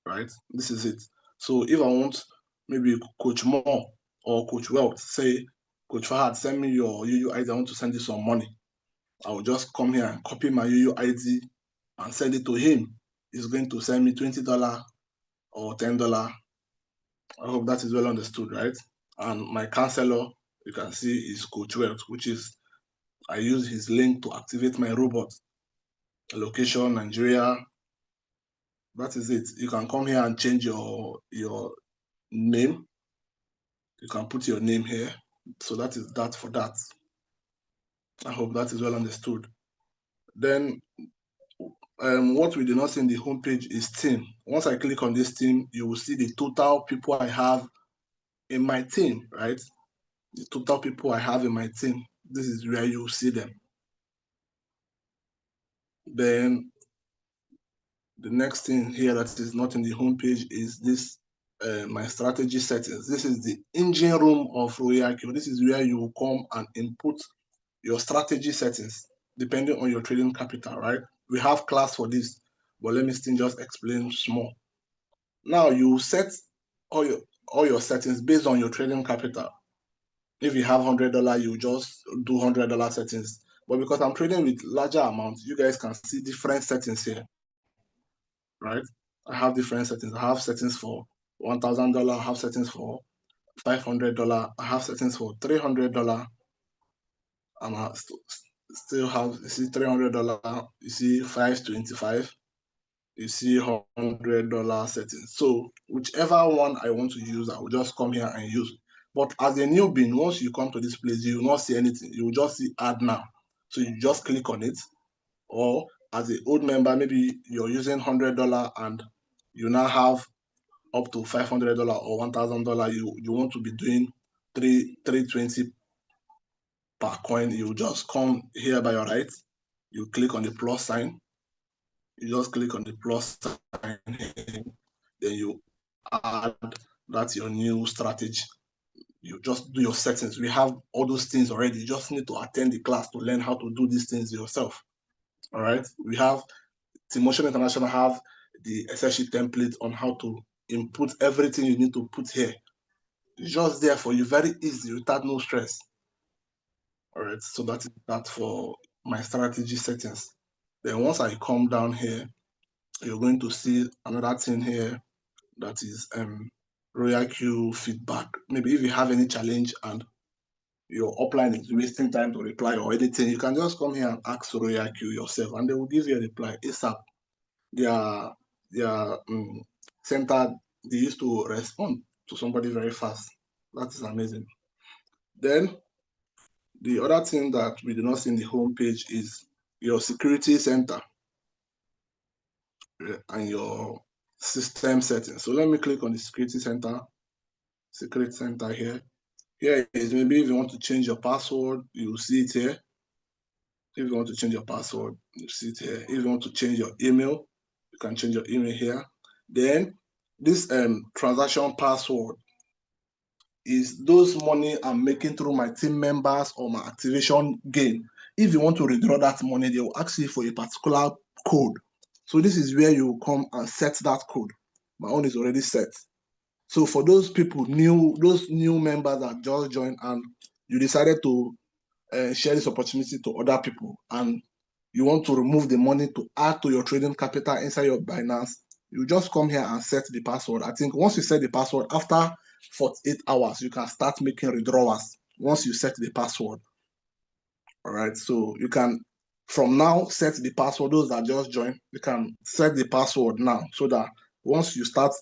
right? This is it. So if I want maybe Coach Moore or Coach Wealth, say, Coach Fahad, send me your UUID, I want to send you some money. I will just come here and copy my UUID and send it to him. He's going to send me $20 or $10. I hope that is well understood, right? And my counselor, you can see, is Coach Wealth, which is, I use his link to activate my robot. Location, Nigeria. That is it. You can come here and change your name. You can put your name here. So that is that for that. I hope that is well understood. Then what we do not see in the homepage is team. Once I click on this team, you will see the total people I have in my team, right? The total people I have in my team. This is where you see them. Then the next thing here that is not in the homepage is this, my strategy settings. This is the engine room of Royalq. This is where you will come and input your strategy settings depending on your trading capital, right? We have class for this, but let me still just explain small. Now you set all your settings based on your trading capital. If you have $100, you just do $100 settings. But because I'm trading with larger amounts, you guys can see different settings here, right? I have different settings. I have settings for $1,000. I have settings for $500. I have settings for $300. And I still have, you see, $300. You see, $525. You see, $100 settings. So whichever one I want to use, I will just come here and use. But as a newbie, once you come to this place, you will not see anything. You will just see add now. So you just click on it. Or as an old member, maybe you're using $100 and you now have up to $500 or $1,000. You want to be doing $320 per coin. You just come here by your right. You click on the plus sign. You just click on the plus sign. Then you add that's your new strategy. You just do your settings. We have all those things already. You just need to attend the class to learn how to do these things yourself. All right. We have Timotion International have the Excel sheet template on how to input everything you need to put here. It's just there for you, very easy, without no stress. All right. So that is that for my strategy settings. Then once I come down here, you're going to see another thing here that is Royalq feedback. Maybe if you have any challenge and your upline is wasting time to reply or anything, you can just come here and ask Royalq yourself, and they will give you a reply ASAP. Their center, they used to respond to somebody very fast. That is amazing. Then the other thing that we do not see in the homepage is your security center and your system settings. So let me click on the security center here. Here is maybe if you want to change your password, you will see it here. If you want to change your password, you see it here. If you want to change your email, you can change your email here. Then this transaction password is those money I'm making through my team members or my activation gain. If you want to withdraw that money, they will ask you for a particular code. So this is where you come and set that code. My own is already set. So for those people those new members that just joined and you decided to share this opportunity to other people and you want to remove the money to add to your trading capital inside your Binance, you just come here and set the password. I think once you set the password, after 48 hours, you can start making withdrawals once you set the password. All right, so you can, from now, set the password. Those that just joined, you can set the password now so that once you start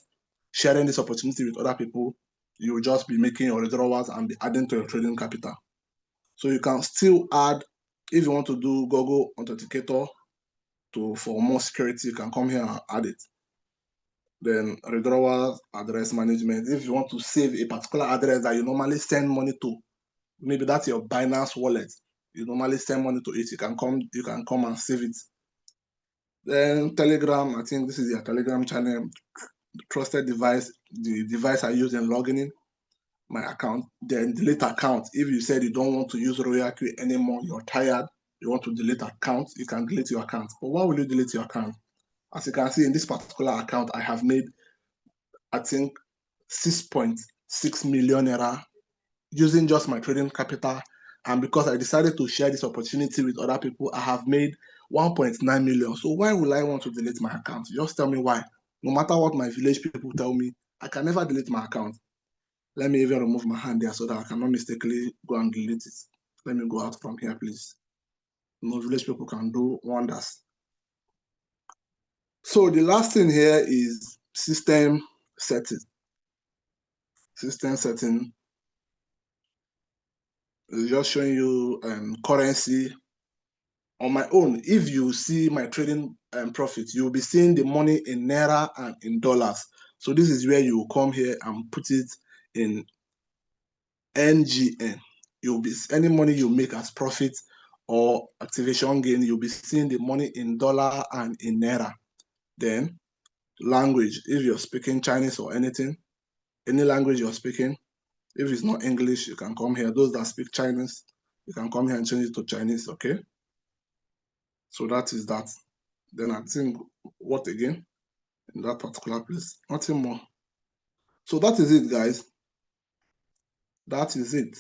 sharing this opportunity with other people, you will just be making your withdrawals and be adding to your trading capital. So you can still add, if you want to do Google Authenticator for more security, you can come here and add it. Then withdrawal address management. If you want to save a particular address that you normally send money to, maybe that's your Binance wallet, you normally send money to it, you can come and save it. Then Telegram, I think this is your Telegram channel, trusted device, the device I use in logging in my account. Then delete account. If you said you don't want to use Royalq anymore, you're tired, you want to delete account, you can delete your account. But why will you delete your account? As you can see in this particular account, I have made, I think, 6.6 million naira using just my trading capital. And because I decided to share this opportunity with other people, I have made 1.9 million. So why will I want to delete my account? Just tell me why. No matter what my village people tell me, I can never delete my account. Let me even remove my hand there so that I cannot mistakenly go and delete it. Let me go out from here, please. No, village people can do wonders. So the last thing here is system setting. System setting is just showing you currency. On my own, if you see my trading profit, you'll be seeing the money in Naira and in dollars. So this is where you will come here and put it in NGN. You'll be, any money you make as profit or activation gain, you'll be seeing the money in dollar and in Naira. Then language, if you're speaking Chinese or anything, any language you're speaking, if it's not English, you can come here. Those that speak Chinese, you can come here and change it to Chinese, okay? So that is that. Then I think, what again? In that particular place, nothing more. So that is it, guys. That is it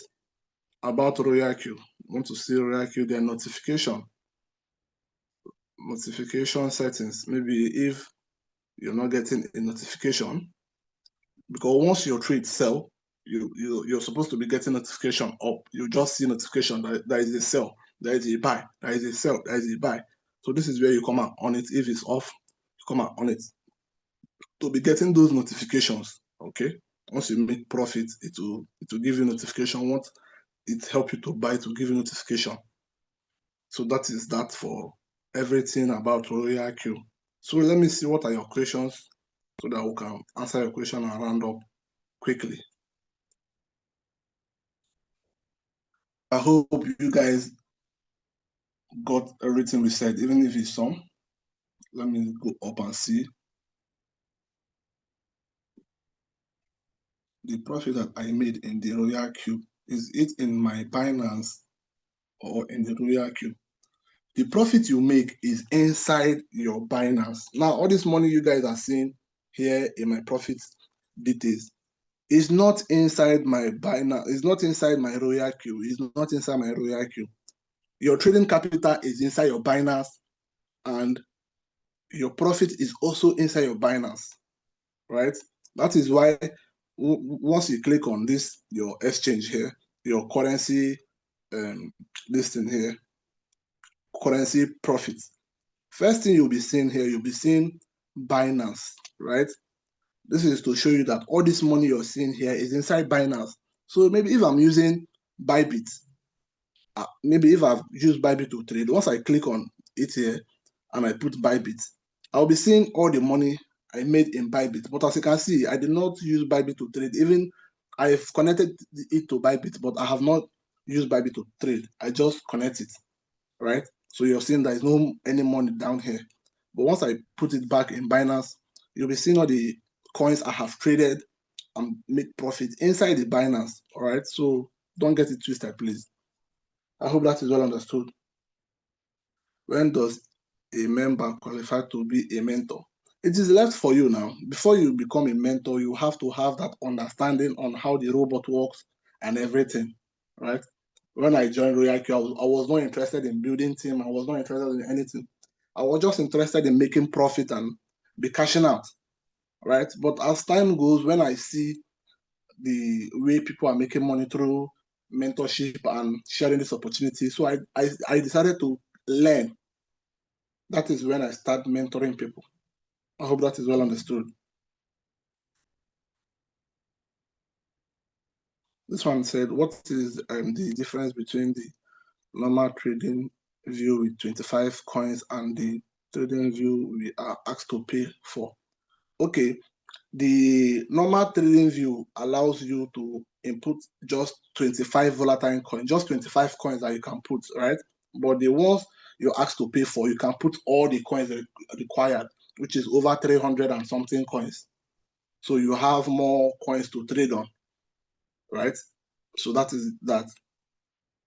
about Royalq. Want to see Royalq, then notification settings. Maybe if you're not getting a notification, because once your trade sell, you're supposed to be getting notification up. You just see notification that there is a sell, there is a buy, there is a sell, there is a buy. So this is where you come out on it. If it's off, you come out on it to be getting those notifications. Okay, once you make profit, it will give you notification. Once it help you to buy, to give you notification. So that is that for everything about Royalq. So let me see what are your questions so that we can answer your question and round up quickly. I hope you guys got everything we said, even if it's some. Let me go up and see. The profit that I made in the Royalq, is it in my Binance or in the Royalq? The profit you make is inside your Binance. Now, all this money you guys are seeing here in my profit details is not inside my Binance, it's not inside my Royalq, it's not inside my Royalq. Your trading capital is inside your Binance, and your profit is also inside your Binance, right? That is why once you click on this, your exchange here, your currency, this thing here, currency profit. First thing you'll be seeing here, you'll be seeing Binance, right? This is to show you that all this money you're seeing here is inside Binance. So maybe if I'm using Bybit, maybe if I've used Bybit to trade, once I click on it here and I put Bybit, I'll be seeing all the money I made in Bybit. But as you can see, I did not use Bybit to trade. Even I've connected it to Bybit, but I have not used Bybit to trade. I just connect it, right? So you're seeing there is no any money down here. But once I put it back in Binance, you'll be seeing all the coins I have traded and make profit inside the Binance, all right? So don't get it twisted, please. I hope that is well understood. When does a member qualify to be a mentor? It is left for you now. Before you become a mentor, you have to have that understanding on how the robot works and everything, right? When I joined Royalq, I was not interested in building team. I was not interested in anything. I was just interested in making profit and be cashing out, right? But as time goes, when I see the way people are making money through mentorship and sharing this opportunity, so I decided to learn. That is when I start mentoring people. I hope that is well understood. This one said, what is the difference between the normal trading view with 25 coins and the trading view we are asked to pay for? Okay, the normal trading view allows you to input just 25 volatile coins, just 25 coins that you can put, right? But the ones you're asked to pay for, you can put all the coins required, which is over 300 and something coins. So you have more coins to trade on, right? So that is that.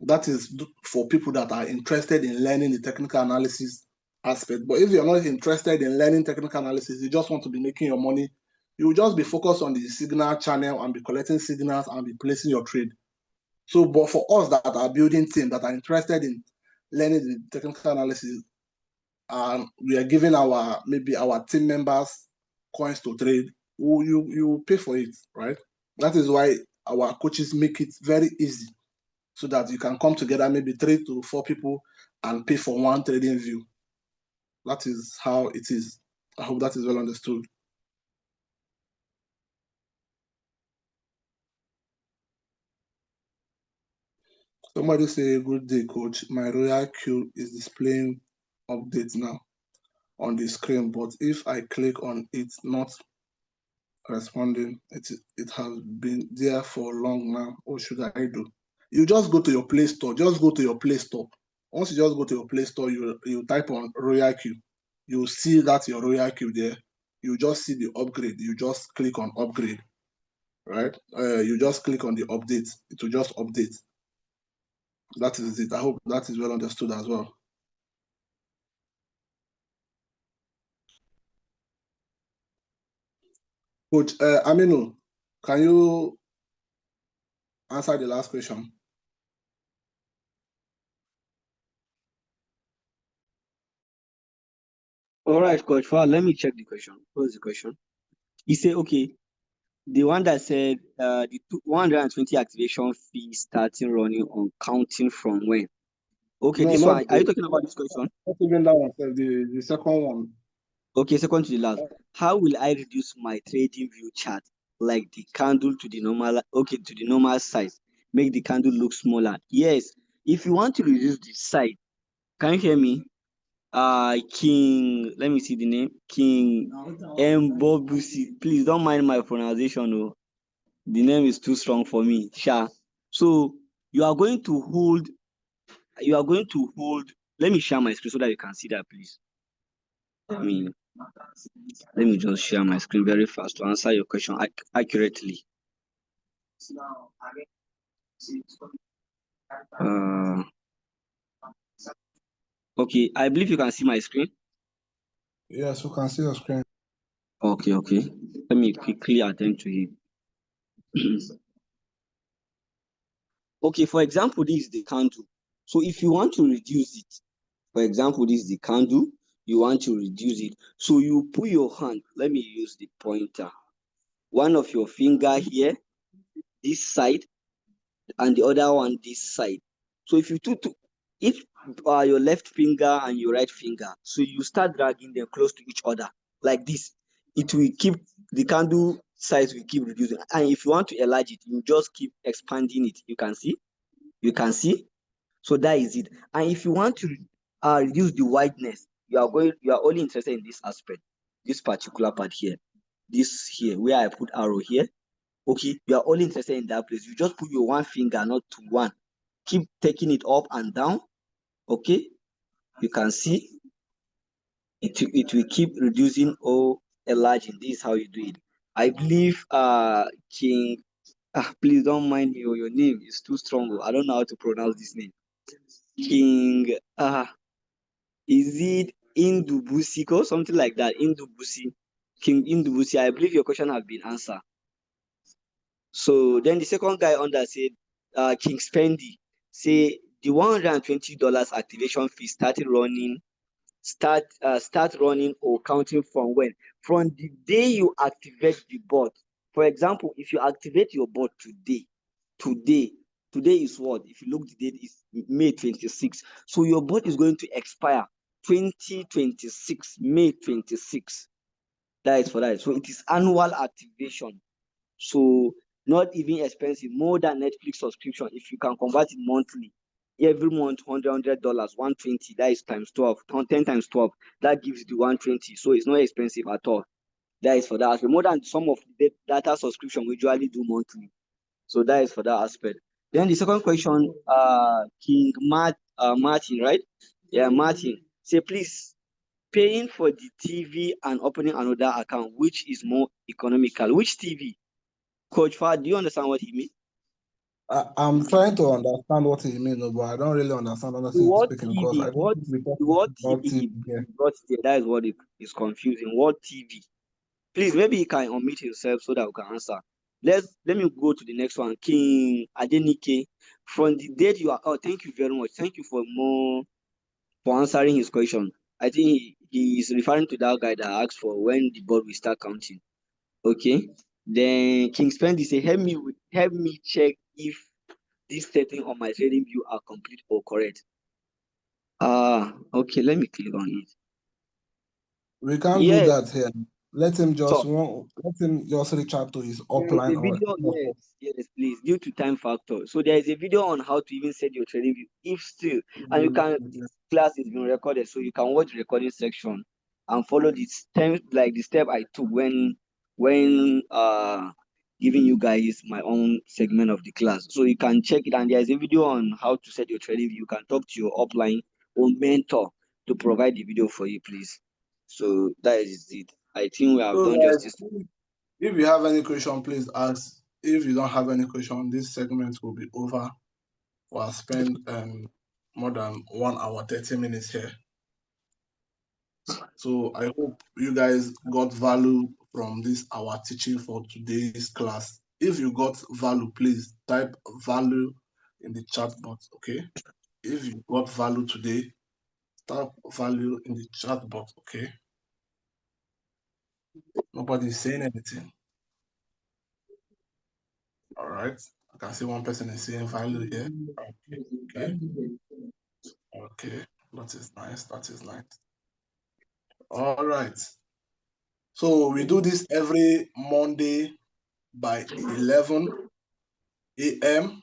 That is for people that are interested in learning the technical analysis aspect. But if you're not interested in learning technical analysis, you just want to be making your money, you will just be focused on the signal channel and be collecting signals and be placing your trade. So, but for us that are building teams that are interested in learning the technical analysis, we are giving maybe our team members coins to trade, you pay for it, right? That is why our coaches make it very easy so that you can come together, maybe 3 to 4 people, and pay for one trading view. That is how it is. I hope that is well understood. Somebody say, good day, coach. My Royalq is displaying updates now on the screen, but if I click on it not responding, it has been there for long now. What should I do? You just go to your Play Store. Just go to your Play Store. Once you just go to your Play Store, you type on Royalq. You see that your Royalq there. You just see the upgrade. You just click on upgrade, right? You just click on the update. It will just update. That is it. I hope that is well understood as well. Coach Aminu, can you answer the last question? All right, Coach. Let me check the question. What's the question? He said, okay, the one that said the 120 activation fee starting running on counting from when? Okay, No, this not one. Are you talking about this question? not even that one. The second one. Okay, second to the last. How will I reduce my trading view chart, like the candle to the normal? Okay, to the normal size. Make the candle look smaller. Yes. If you want to reduce the size, can you hear me? King. Let me see the name. King Mbobusi. Please don't mind my pronunciation. Oh, the name is too strong for me. Sha. So you are going to hold. You are going to hold. Let me share my screen so that you can see that, please. I mean, let me just share my screen very fast to answer your question accurately. Uh, okay, I believe you can see my screen. Yes, you can see your screen. Okay. Let me quickly attend to it. Okay, for example, this is the candle. So if you want to reduce it, for example, this is the candle, you want to reduce it. So you put your hand, let me use the pointer, one of your finger here, this side, and the other one this side. So if you if your left finger and your right finger, so you start dragging them close to each other like this, it will keep the candle size will keep reducing. And if you want to enlarge it, you just keep expanding it. You can see. So that is it. And if you want to reduce the wideness, you are only interested in this aspect, this particular part here, this here where I put arrow here. Okay, you are only interested in that place. You just put your one finger, not to one. Keep taking it up and down. Okay, you can see it will keep reducing or enlarging. This is how you do it. I believe King. Please don't mind me, or your name is too strong. I don't know how to pronounce this name. King. Is it Indubusiko? Something like that. Indubusi. King Indubusi. I believe your question has been answered. So then the second guy on that said, King Spendy, say the $120 activation fee start running or counting from when? From the day you activate the bot. For example, if you activate your bot today is what? If you look, the date is May 26. So your bot is going to expire 2026, May 26. That is for that. So it is annual activation. So Not even expensive, more than Netflix subscription. If you can convert it monthly, every month, $100, 120, that is times 12, 10 times 12, that gives you 120. So it's not expensive at all. That is for that aspect. More than some of the data subscription we usually do monthly. So that is for that aspect. Then the second question, King Martin, right? Yeah, Martin. Say, please, paying for the TV and opening another account, which is more economical? Which TV? Coach Fad, do you understand what he means? I'm trying to understand what he means, but I don't really understand honestly What speaking because I TV? don't think we talk What about TV TV he here. brought there? That is what it is confusing. What TV? Please, maybe he can unmute himself so that we can answer. Let me go to the next one. King Adenike. From the date you are, oh, thank you very much. Thank you for answering his question. I think he is referring to that guy that asked for when the board will start counting. Okay. Then King Spendy say, help me check if this setting on my trading view are complete or correct. Okay, let me click on it. We can't do Yes. that here. Let him just So reach out to his there is upline a or video, yes, please, due to time factor. So there is a video on how to even set your trading view, if still, and you can, this class is being recorded, so you can watch the recording section and follow the step, like the step I took when giving you guys my own segment of the class. So you can check it, and there's a video on how to set your trading view. You can talk to your upline or mentor to provide the video for you, please. So that is it. I think we have So done guys, justice. if you have any question, please ask. If you don't have any question, this segment will be over. We'll spend more than 1 hour, 30 minutes here. So I hope you guys got value from this our teaching for today's class. If you got value, please type value in the chat box, okay? If you got value today, type value in the chat box, okay? Nobody's saying anything. All right. I can see one person is saying value here. Okay. Okay. That is nice. That is nice. All right. So we do this every Monday by 11 a.m.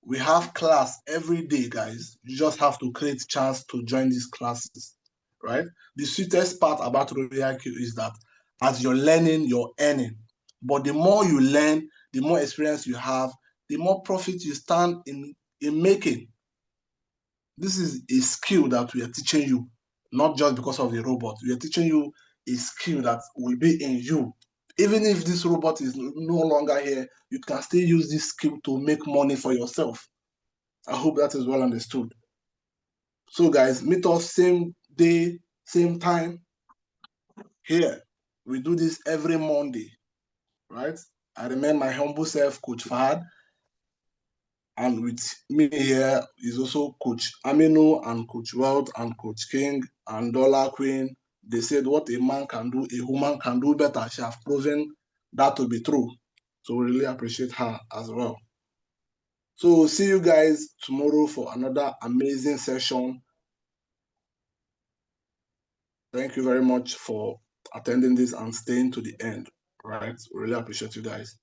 We have class every day, guys. You just have to create chance to join these classes, right? The sweetest part about Royalq is that as you're learning, you're earning. But the more you learn, the more experience you have, the more profit you stand in making. This is a skill that we are teaching you, not just because of the robot. We are teaching you a skill that will be in you. Even if this robot is no longer here, you can still use this skill to make money for yourself. I hope that is well understood. So guys, meet us same day, same time here. We do this every Monday, right? I remain my humble self, Coach Fahad. And with me here is also Coach Aminu and Coach Wealth and Coach King and Dollar Queen. They said what a man can do, a woman can do better. She has proven that to be true. So we really appreciate her as well. So see you guys tomorrow for another amazing session. Thank you very much for attending this and staying to the end. Right? We really appreciate you guys.